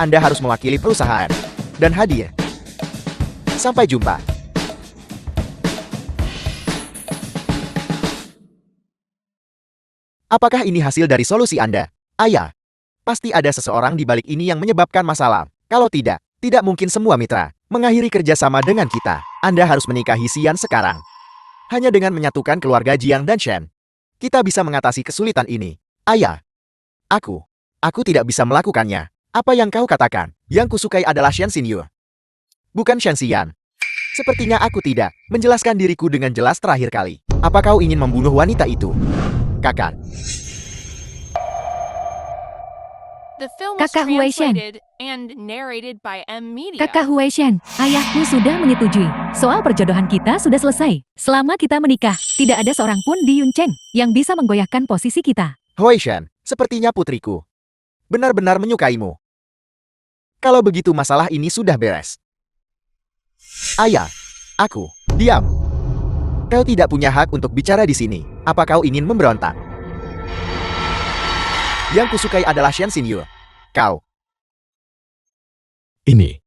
Anda harus mewakili perusahaan dan hadir. Sampai jumpa. Apakah ini hasil dari solusi Anda? Ayah, pasti ada seseorang di balik ini yang menyebabkan masalah. Kalau tidak, tidak mungkin semua mitra mengakhiri kerjasama dengan kita. Anda harus menikahi Xian sekarang. Hanya dengan menyatukan keluarga Jiang dan Shen, kita bisa mengatasi kesulitan ini. Ayah, aku tidak bisa melakukannya. Apa yang kau katakan? Yang kusukai adalah Shen Xinyu, bukan Shen Xian. Sepertinya aku tidak menjelaskan diriku dengan jelas terakhir kali. Apa kau ingin membunuh wanita itu? Kakak. The film was Kakak Hui Shen. translated and narrated by M Media. Kakak Hui Shen, ayahku sudah menyetujui. Soal perjodohan kita sudah selesai. Selama kita menikah, tidak ada seorang pun di Yuncheng yang bisa menggoyahkan posisi kita. Hui Shen, sepertinya putriku benar-benar menyukaimu. Kalau begitu masalah ini sudah beres. Ayah, aku, diam. Kau tidak punya hak untuk bicara di sini. Apa kau ingin memberontak? Yang kusukai adalah Shen Xinyu. Kau. Ini.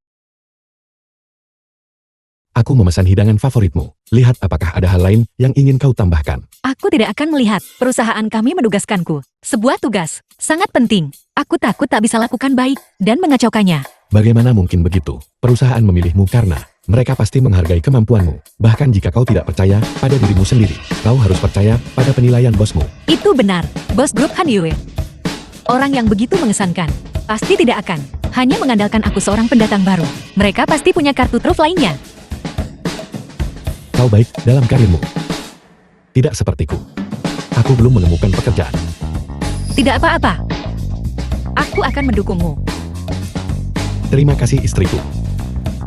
Aku memesan hidangan favoritmu. Lihat apakah ada hal lain yang ingin kau tambahkan. Aku tidak akan melihat. Perusahaan kami menugaskanku. Sebuah tugas. Sangat penting. Aku takut tak bisa lakukan baik dan mengacaukannya. Bagaimana mungkin begitu? Perusahaan memilihmu karena mereka pasti menghargai kemampuanmu. Bahkan jika kau tidak percaya pada dirimu sendiri, kau harus percaya pada penilaian bosmu. Itu benar. Bos grup Han Yue. Orang yang begitu mengesankan. Pasti tidak akan hanya mengandalkan aku seorang pendatang baru. Mereka pasti punya kartu truf lainnya. Kau baik dalam karirmu. Tidak sepertiku. Aku belum menemukan pekerjaan. Tidak apa-apa. Aku akan mendukungmu. Terima kasih istriku.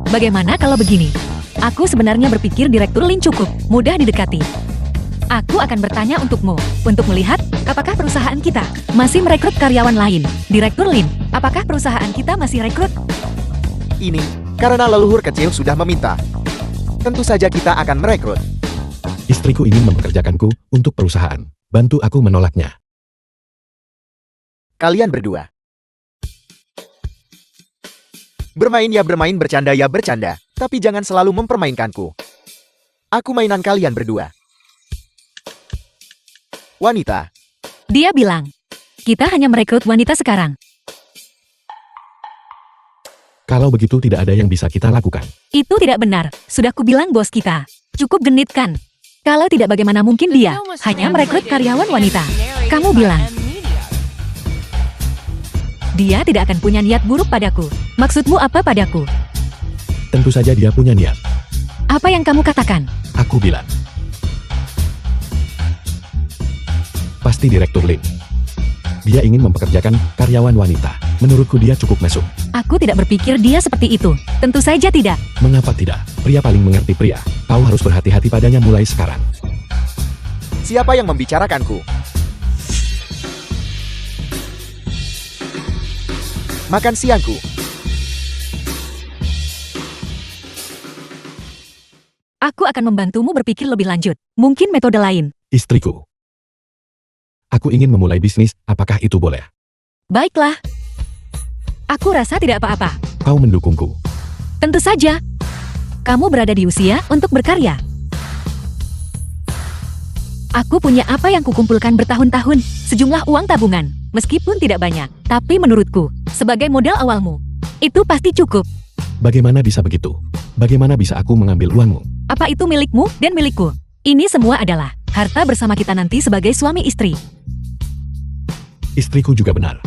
Bagaimana kalau begini? Aku sebenarnya berpikir Direktur Lin cukup mudah didekati. Aku akan bertanya untukmu, untuk melihat apakah perusahaan kita masih merekrut karyawan lain. Direktur Lin, apakah perusahaan kita masih rekrut? Ini karena leluhur kecil sudah meminta. Tentu saja kita akan merekrut. Istriku ingin mempekerjakanku untuk perusahaan. Bantu aku menolaknya. Kalian berdua. Bermain ya bermain, bercanda ya bercanda. Tapi jangan selalu mempermainkanku. Aku mainan kalian berdua. Wanita. Dia bilang, kita hanya merekrut wanita sekarang. Kalau begitu tidak ada yang bisa kita lakukan. Itu tidak benar. Sudah kubilang bos kita. Cukup genitkan. Kalau tidak bagaimana mungkin dia Film was hanya merekrut translated karyawan and wanita. narrated Kamu by bilang, M Media. dia tidak akan punya niat buruk padaku. Maksudmu apa padaku? Tentu saja dia punya niat. Apa yang kamu katakan? Aku bilang. Pasti Direktur Lin. Dia ingin mempekerjakan karyawan wanita. Menurutku dia cukup mesum. Aku tidak berpikir dia seperti itu. Tentu saja tidak. Mengapa tidak? Pria paling mengerti pria. Kau harus berhati-hati padanya mulai sekarang. Siapa yang membicarakanku? Makan siangku. Aku akan membantumu berpikir lebih lanjut. Mungkin metode lain. Istriku. Aku ingin memulai bisnis, apakah itu boleh? Baiklah. Aku rasa tidak apa-apa. Kau mendukungku. Tentu saja. Kamu berada di usia untuk berkarya. Aku punya apa yang kukumpulkan bertahun-tahun, sejumlah uang tabungan, meskipun tidak banyak. Tapi menurutku, sebagai modal awalmu, itu pasti cukup. Bagaimana bisa begitu? Bagaimana bisa aku mengambil uangmu? Apa itu milikmu dan milikku? Ini semua adalah harta bersama kita nanti sebagai suami istri. Istriku juga benar.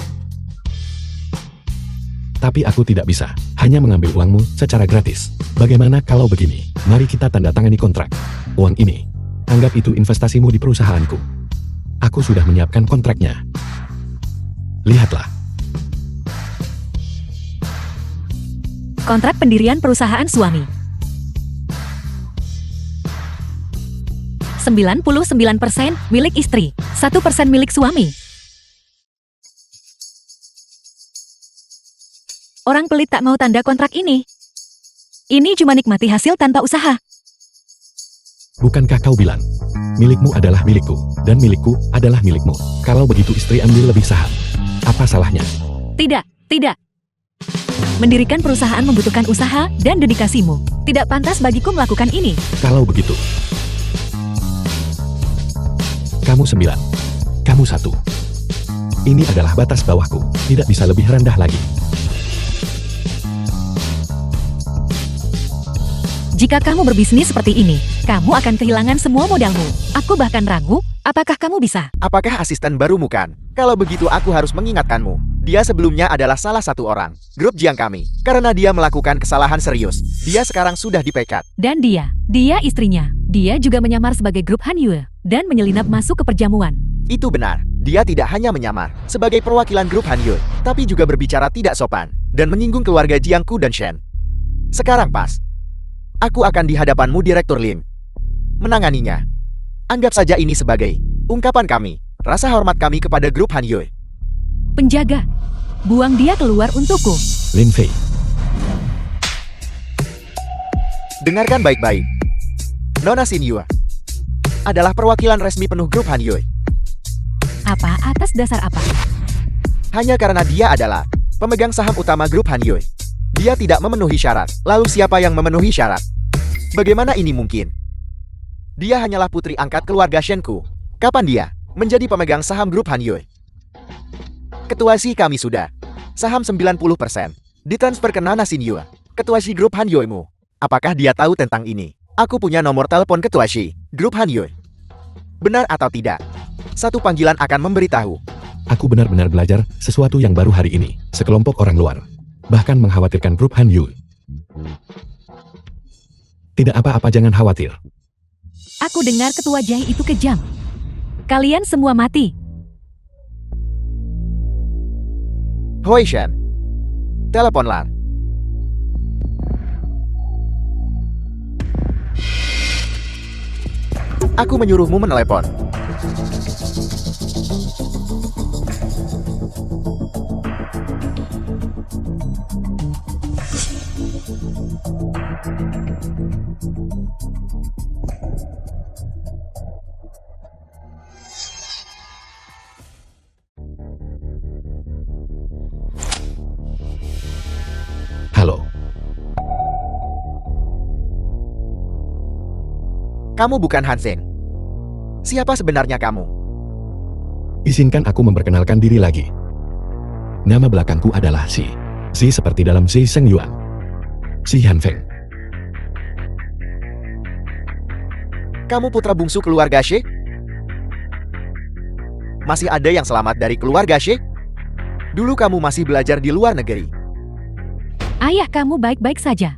Tapi aku tidak bisa, hanya mengambil uangmu secara gratis. Bagaimana kalau begini? Mari kita tanda tangani kontrak. Uang ini, anggap itu investasimu di perusahaanku. Aku sudah menyiapkan kontraknya. Lihatlah. Kontrak pendirian perusahaan suami. 99% milik istri, 1% milik suami. Orang pelit tak mau tanda kontrak ini. Ini cuma nikmati hasil tanpa usaha. Bukankah kau bilang, milikmu adalah milikku, dan milikku adalah milikmu. Kalau begitu istri ambil lebih saham. Apa salahnya? Tidak, tidak. Mendirikan perusahaan membutuhkan usaha dan dedikasimu. Tidak pantas bagiku melakukan ini. Kalau begitu. Kamu 9. Kamu 1. Ini adalah batas bawahku. Tidak bisa lebih rendah lagi. Jika kamu berbisnis seperti ini, kamu akan kehilangan semua modalmu. Aku bahkan ragu, apakah kamu bisa? Apakah asisten barumu kan? Kalau begitu aku harus mengingatkanmu. Dia sebelumnya adalah salah satu orang grup Jiang kami. Karena dia melakukan kesalahan serius. Dia sekarang sudah dipecat. Dan dia istrinya. Dia juga menyamar sebagai grup Han Yue dan menyelinap masuk ke perjamuan. Itu benar. Dia tidak hanya menyamar sebagai perwakilan grup Han Yue, tapi juga berbicara tidak sopan dan menyinggung keluarga Jiangku dan Shen. Sekarang pas. Aku akan di hadapanmu Direktur Lin. Menanganinya. Anggap saja ini sebagai ungkapan kami, rasa hormat kami kepada grup Han Yue. Penjaga, buang dia keluar untukku. Lin Fei. Dengarkan baik-baik. Nona Xin Yue adalah perwakilan resmi penuh grup Han Yue. Apa atas dasar apa? Hanya karena dia adalah pemegang saham utama grup Han Yue. Dia tidak memenuhi syarat. Lalu siapa yang memenuhi syarat? Bagaimana ini mungkin? Dia hanyalah putri angkat keluarga Shenku. Kapan dia menjadi pemegang saham grup Han Yue? Ketua Si kami sudah. Saham 90% ditransfer ke Nona Xin Yue. Ketua Si grup Han Yue-mu. Apakah dia tahu tentang ini? Aku punya nomor telepon Ketua Si grup Han Yue. Benar atau tidak? Satu panggilan akan memberitahu. Aku benar-benar belajar sesuatu yang baru hari ini. Sekelompok orang luar. Bahkan mengkhawatirkan grup Han Yue. Tidak apa-apa, jangan khawatir. Aku dengar ketua Jai itu kejam. Kalian semua mati. Hui Shen. Teleponlah. Aku menyuruhmu menelepon. Kamu bukan Hansen. Siapa sebenarnya kamu? Izinkan aku memperkenalkan diri lagi. Nama belakangku adalah Xi. Xi seperti dalam Xi Sheng Yuan. Xi Hanfeng. Kamu putra bungsu keluarga She? Masih ada yang selamat dari keluarga She? Dulu kamu masih belajar di luar negeri. Ayah kamu baik-baik saja.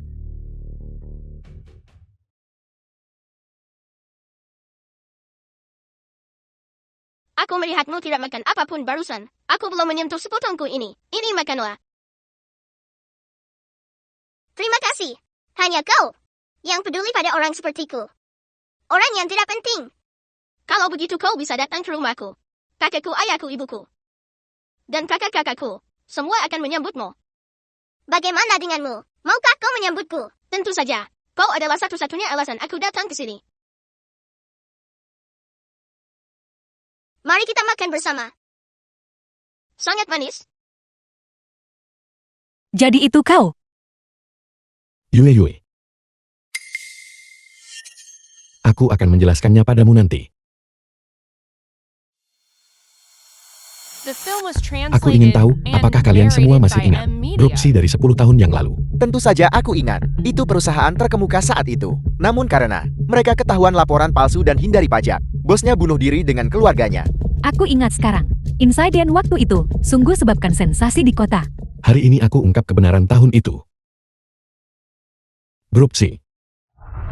Aku melihatmu tidak makan apapun barusan. Aku belum menyentuh sepotongku ini. Ini makanlah. Terima kasih. Hanya kau yang peduli pada orang sepertiku. Orang yang tidak penting. Kalau begitu kau bisa datang ke rumahku. Kakakku, ayahku, ibuku. Dan kakak-kakakku. Semua akan menyambutmu. Bagaimana denganmu? Maukah kau menyambutku? Tentu saja. Kau adalah satu-satunya alasan aku datang ke sini. Mari kita makan bersama. Sangat manis. Jadi itu kau. Yue Yue. Aku akan menjelaskannya padamu nanti. The film was Aku ingin translated tahu, and apakah kalian semua narrated masih by ingat M Grup Media. Xi dari 10 tahun yang lalu? Tentu saja aku ingat. Itu perusahaan terkemuka saat itu. Namun karena mereka ketahuan laporan palsu dan hindari pajak, bosnya bunuh diri dengan keluarganya. Aku ingat sekarang. Insiden waktu itu sungguh sebabkan sensasi di kota. Hari ini aku ungkap kebenaran tahun itu. Grup Xi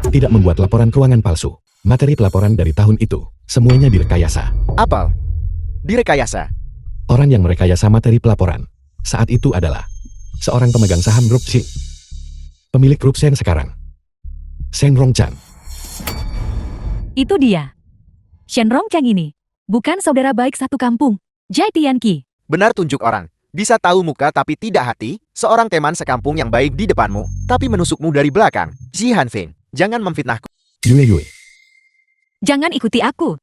tidak membuat laporan keuangan palsu. Materi pelaporan dari tahun itu, semuanya direkayasa. Apel. Direkayasa. Orang yang merekayasa materi pelaporan saat itu adalah seorang pemegang saham Grup Xi. Pemilik Grup Shen sekarang. Shen Rongchan. Itu dia. Shen Rongchang ini. Bukan saudara baik satu kampung. Jai Tianqi. Benar tunjuk orang. Bisa tahu muka tapi tidak hati, seorang teman sekampung yang baik di depanmu, tapi menusukmu dari belakang. Ji Hanfeng, jangan memfitnahku. Yue Yue. Jangan ikuti aku.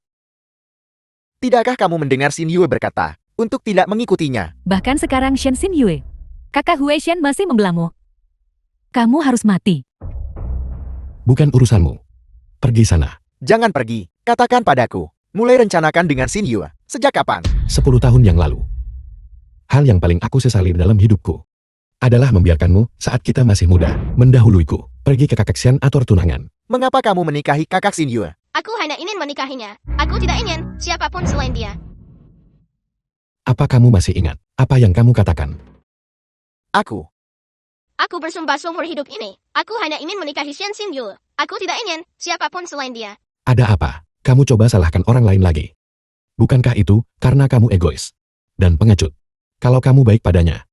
Tidakkah kamu mendengar Xin Yue berkata, untuk tidak mengikutinya? Bahkan sekarang Shen Xin Yue. Kakak Hui Shen masih membelamu. Kamu harus mati. Bukan urusanmu. Pergi sana. Jangan pergi, katakan padaku. Mulai rencanakan dengan Xin Yue. Sejak kapan? 10 tahun yang lalu. Hal yang paling aku sesali dalam hidupku adalah membiarkanmu saat kita masih muda, mendahuluiku, pergi ke kakak Shen atur tunangan. Mengapa kamu menikahi kakak Xin Yue? Aku hanya ingin menikahinya. Aku tidak ingin siapapun selain dia. Apa kamu masih ingat apa yang kamu katakan? Aku. Aku bersumpah seumur hidup ini. Aku hanya ingin menikahi Shen Xin Yue. Aku tidak ingin siapapun selain dia. Ada apa? Kamu coba salahkan orang lain lagi. Bukankah itu karena kamu egois dan pengecut? Kalau kamu baik padanya.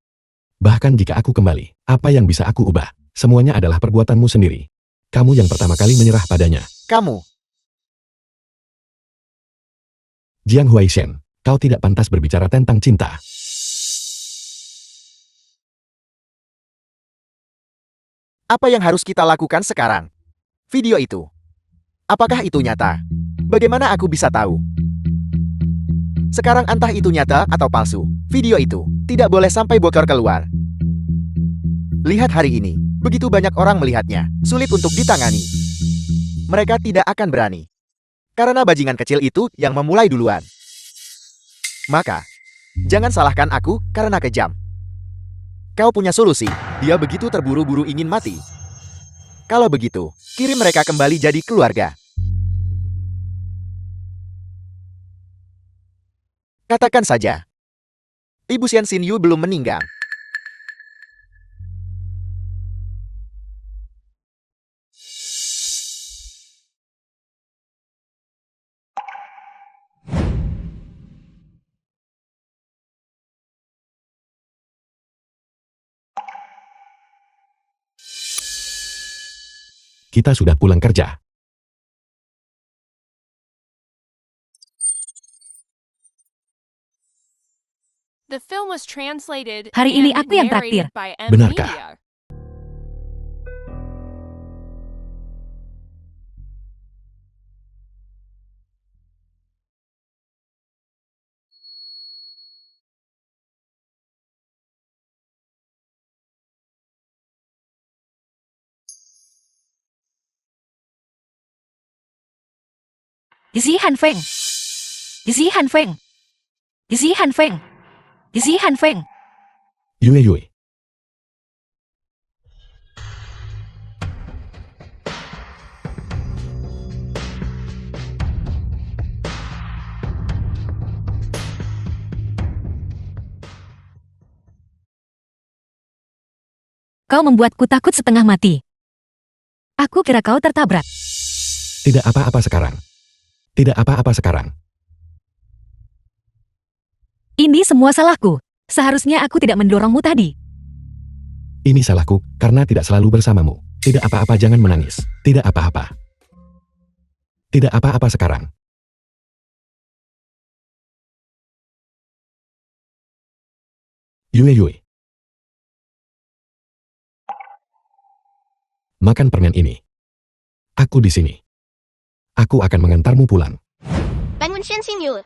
Bahkan jika aku kembali, apa yang bisa aku ubah? Semuanya adalah perbuatanmu sendiri. Kamu yang pertama kali menyerah padanya. Kamu. Jiang Huaishen, kau tidak pantas berbicara tentang cinta. Apa yang harus kita lakukan sekarang? Video itu. Apakah itu nyata? Bagaimana aku bisa tahu? Sekarang entah itu nyata atau palsu, video itu tidak boleh sampai bocor keluar. Lihat hari ini, begitu banyak orang melihatnya, sulit untuk ditangani. Mereka tidak akan berani. Karena bajingan kecil itu yang memulai duluan. Maka, jangan salahkan aku karena kejam. Kau punya solusi, dia begitu terburu-buru ingin mati. Kalau begitu, kirim mereka kembali jadi keluarga. Katakan saja, Ibu Shen Xin Yu belum meninggal. Kita sudah pulang kerja. The film was translated Hari ini and aku yang traktir. narrated by M Benarkah? Media. Zi Hanfeng. Zi Hanfeng. Zi Hanfeng. Zi Hanfeng. Yue Yue. Kau membuatku takut setengah mati. Aku kira kau tertabrak. Tidak apa-apa sekarang. Tidak apa-apa sekarang. Ini semua salahku. Seharusnya aku tidak mendorongmu tadi. Ini salahku karena tidak selalu bersamamu. Tidak apa-apa, jangan menangis. Tidak apa-apa. Tidak apa-apa sekarang. Yue Yue. Makan permen ini. Aku di sini. Aku akan mengantarmu pulang. Bangun Shen Xinyu.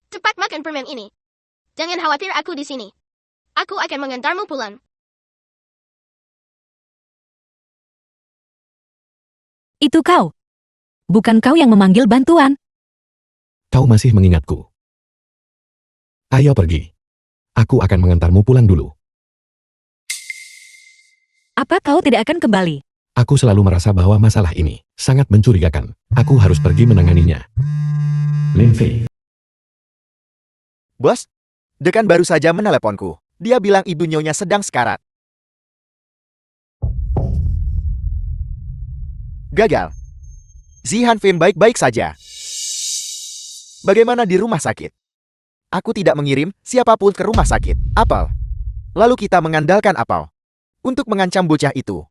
Cepat makan permen ini. Jangan khawatir, aku di sini. Aku akan mengantarmu pulang. Itu kau. Bukan kau yang memanggil bantuan. Kau masih mengingatku. Ayo pergi. Aku akan mengantarmu pulang dulu. Apa kau tidak akan kembali? Aku selalu merasa bahwa masalah ini sangat mencurigakan. Aku harus pergi menanganinya. Lin Fei. Bos, Dekan baru saja meneleponku. Dia bilang ibu nyonya sedang sekarat. Gagal. Zi Hanfeng baik-baik saja. Bagaimana di rumah sakit? Aku tidak mengirim siapapun ke rumah sakit. Apel. Lalu kita mengandalkan Apel untuk mengancam bocah itu.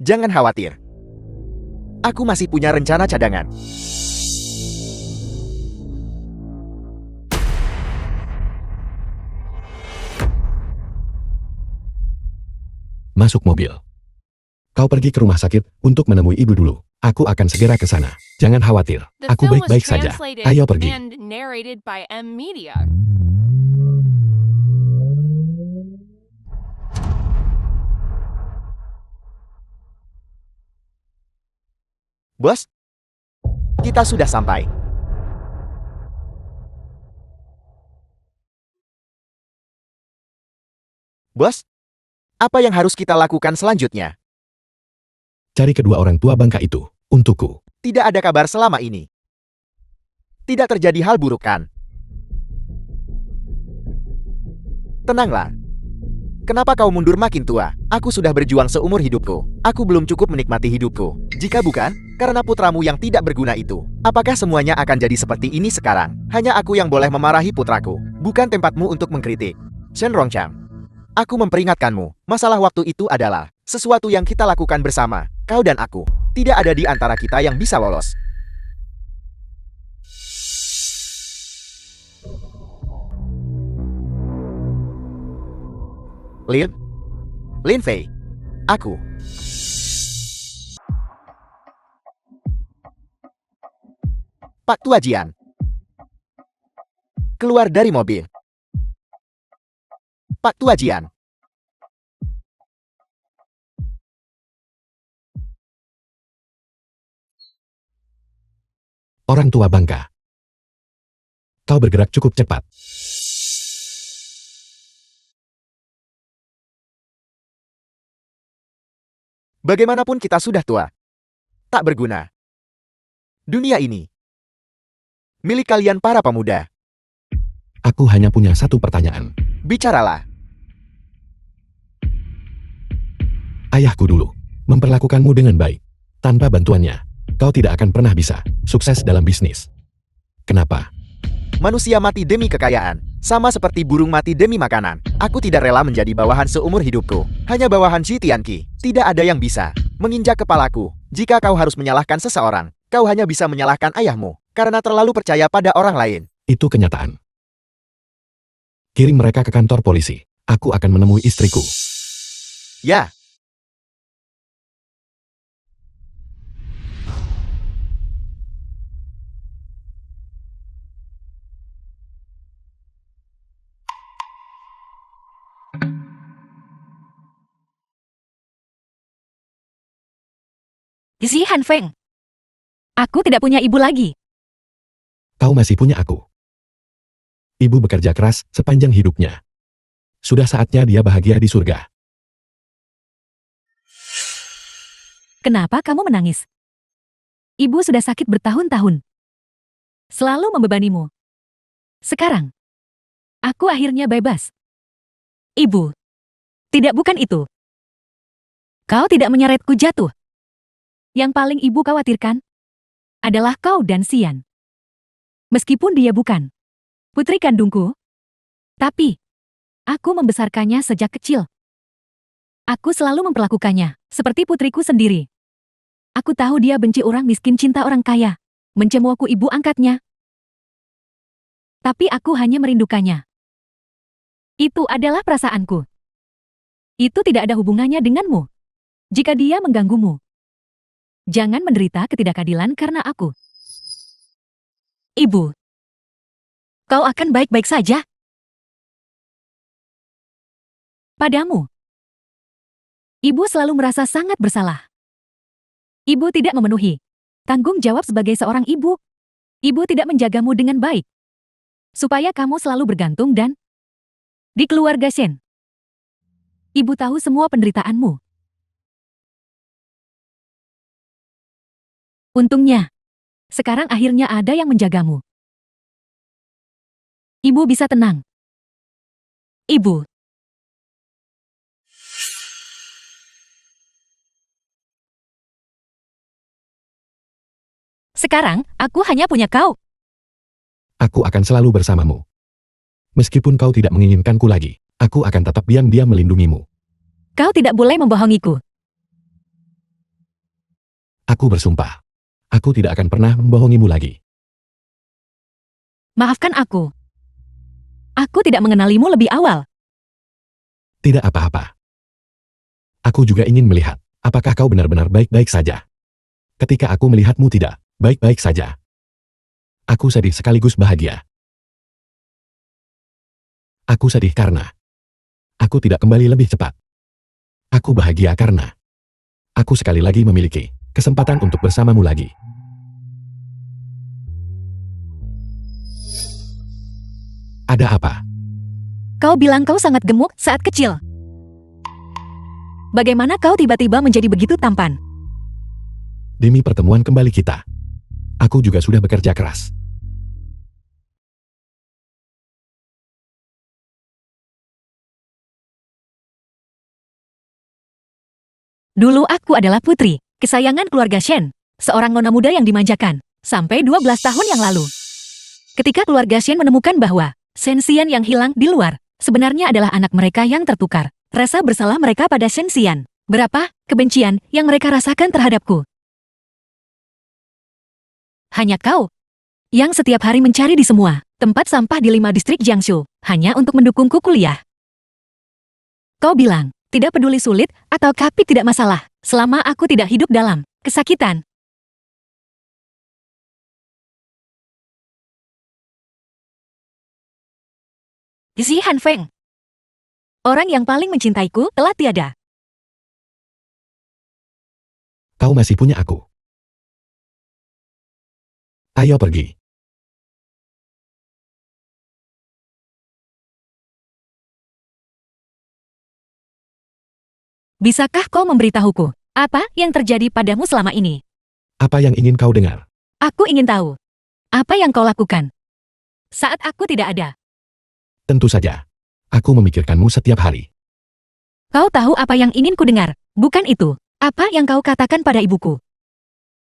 Jangan khawatir. Aku masih punya rencana cadangan. Masuk mobil. Kau pergi ke rumah sakit untuk menemui ibu dulu. Aku akan segera ke sana. Jangan khawatir. The Aku film was baik-baik saja. translated Ayo pergi. and narrated by M Media. Bos, kita sudah sampai. Bos, apa yang harus kita lakukan selanjutnya? Cari kedua orang tua bangka itu. Untukku. Tidak ada kabar selama ini. Tidak terjadi hal buruk kan? Tenanglah. Kenapa kau mundur makin tua? Aku sudah berjuang seumur hidupku. Aku belum cukup menikmati hidupku. Jika bukan, karena putramu yang tidak berguna itu, apakah semuanya akan jadi seperti ini sekarang? Hanya aku yang boleh memarahi putraku. Bukan tempatmu untuk mengkritik. Shen Rongchang. Aku memperingatkanmu, masalah waktu itu adalah sesuatu yang kita lakukan bersama, kau dan aku. Tidak ada di antara kita yang bisa lolos. Lin Fei. Aku. Pak Tua Jian. Keluar dari mobil. Pak Tua Jian. Orang tua bangka. Kau bergerak cukup cepat. Bagaimanapun kita sudah tua. Tak berguna. Dunia ini milik kalian para pemuda. Aku hanya punya satu pertanyaan. Bicaralah. Ayahku dulu memperlakukanmu dengan baik. Tanpa bantuannya, kau tidak akan pernah bisa sukses dalam bisnis. Kenapa? Manusia mati demi kekayaan, sama seperti burung mati demi makanan. Aku tidak rela menjadi bawahan seumur hidupku. Hanya bawahan Shi Tianqi. Tidak ada yang bisa menginjak kepalaku. Jika kau harus menyalahkan seseorang, kau hanya bisa menyalahkan ayahmu karena terlalu percaya pada orang lain. Itu kenyataan. Kirim mereka ke kantor polisi. Aku akan menemui istriku. Ya, Si Han Feng. Aku tidak punya ibu lagi. Kau masih punya aku. Ibu bekerja keras sepanjang hidupnya. Sudah saatnya dia bahagia di surga. Kenapa kamu menangis? Ibu sudah sakit bertahun-tahun. Selalu membebanimu. Sekarang, aku akhirnya bebas. Ibu. Tidak, bukan itu. Kau tidak menyeretku jatuh. Yang paling ibu khawatirkan adalah kau dan Xian. Meskipun dia bukan putri kandungku, tapi aku membesarkannya sejak kecil. Aku selalu memperlakukannya seperti putriku sendiri. Aku tahu dia benci orang miskin, cinta orang kaya, mencemoohku ibu angkatnya. Tapi aku hanya merindukannya. Itu adalah perasaanku. Itu tidak ada hubungannya denganmu. Jika dia mengganggumu, jangan menderita ketidakadilan karena aku. Ibu, kau akan baik-baik saja. Padamu, ibu selalu merasa sangat bersalah. Ibu tidak memenuhi tanggung jawab sebagai seorang ibu. Ibu tidak menjagamu dengan baik, supaya kamu selalu bergantung dan di keluarga Shen. Ibu tahu semua penderitaanmu. Untungnya, sekarang akhirnya ada yang menjagamu. Ibu bisa tenang. Ibu. Sekarang, aku hanya punya kau. Aku akan selalu bersamamu. Meskipun kau tidak menginginkanku lagi, aku akan tetap diam-diam melindungimu. Kau tidak boleh membohongiku. Aku bersumpah. Aku tidak akan pernah membohongimu lagi. Maafkan aku. Aku tidak mengenalimu lebih awal. Tidak apa-apa. Aku juga ingin melihat, apakah kau benar-benar baik-baik saja. Ketika aku melihatmu tidak baik-baik saja, aku sedih sekaligus bahagia. Aku sedih karena aku tidak kembali lebih cepat. Aku bahagia karena aku sekali lagi memiliki kesempatan untuk bersamamu lagi. Ada apa? Kau bilang kau sangat gemuk saat kecil. Bagaimana kau tiba-tiba menjadi begitu tampan? Demi pertemuan kembali kita, aku juga sudah bekerja keras. Dulu aku adalah putri, kesayangan keluarga Shen, seorang nona muda yang dimanjakan, sampai 12 tahun yang lalu. Ketika keluarga Shen menemukan bahwa Shen Xian yang hilang di luar, sebenarnya adalah anak mereka yang tertukar, rasa bersalah mereka pada Shen Xian, berapa kebencian yang mereka rasakan terhadapku. Hanya kau yang setiap hari mencari di semua tempat sampah di 5 distrik Jiangsu, hanya untuk mendukungku kuliah. Kau bilang, tidak peduli sulit atau kapit tidak masalah, selama aku tidak hidup dalam kesakitan. Si Han Feng, orang yang paling mencintaiku, telah tiada. Kau masih punya aku. Ayo pergi. Bisakah kau memberitahuku apa yang terjadi padamu selama ini? Apa yang ingin kau dengar? Aku ingin tahu apa yang kau lakukan saat aku tidak ada. Tentu saja. Aku memikirkanmu setiap hari. Kau tahu apa yang ingin ku dengar, bukan itu. Apa yang kau katakan pada ibuku?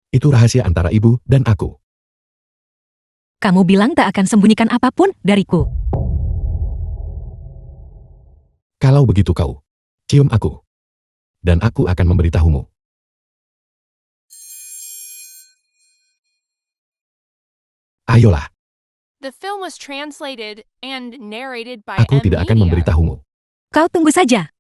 Itu rahasia antara ibu dan aku. Kamu bilang tak akan sembunyikan apapun dariku. Kalau begitu kau cium aku. Dan aku akan memberitahumu. Ayolah, The film was translated and narrated by aku M tidak akan Media. memberitahumu. Kau tunggu saja.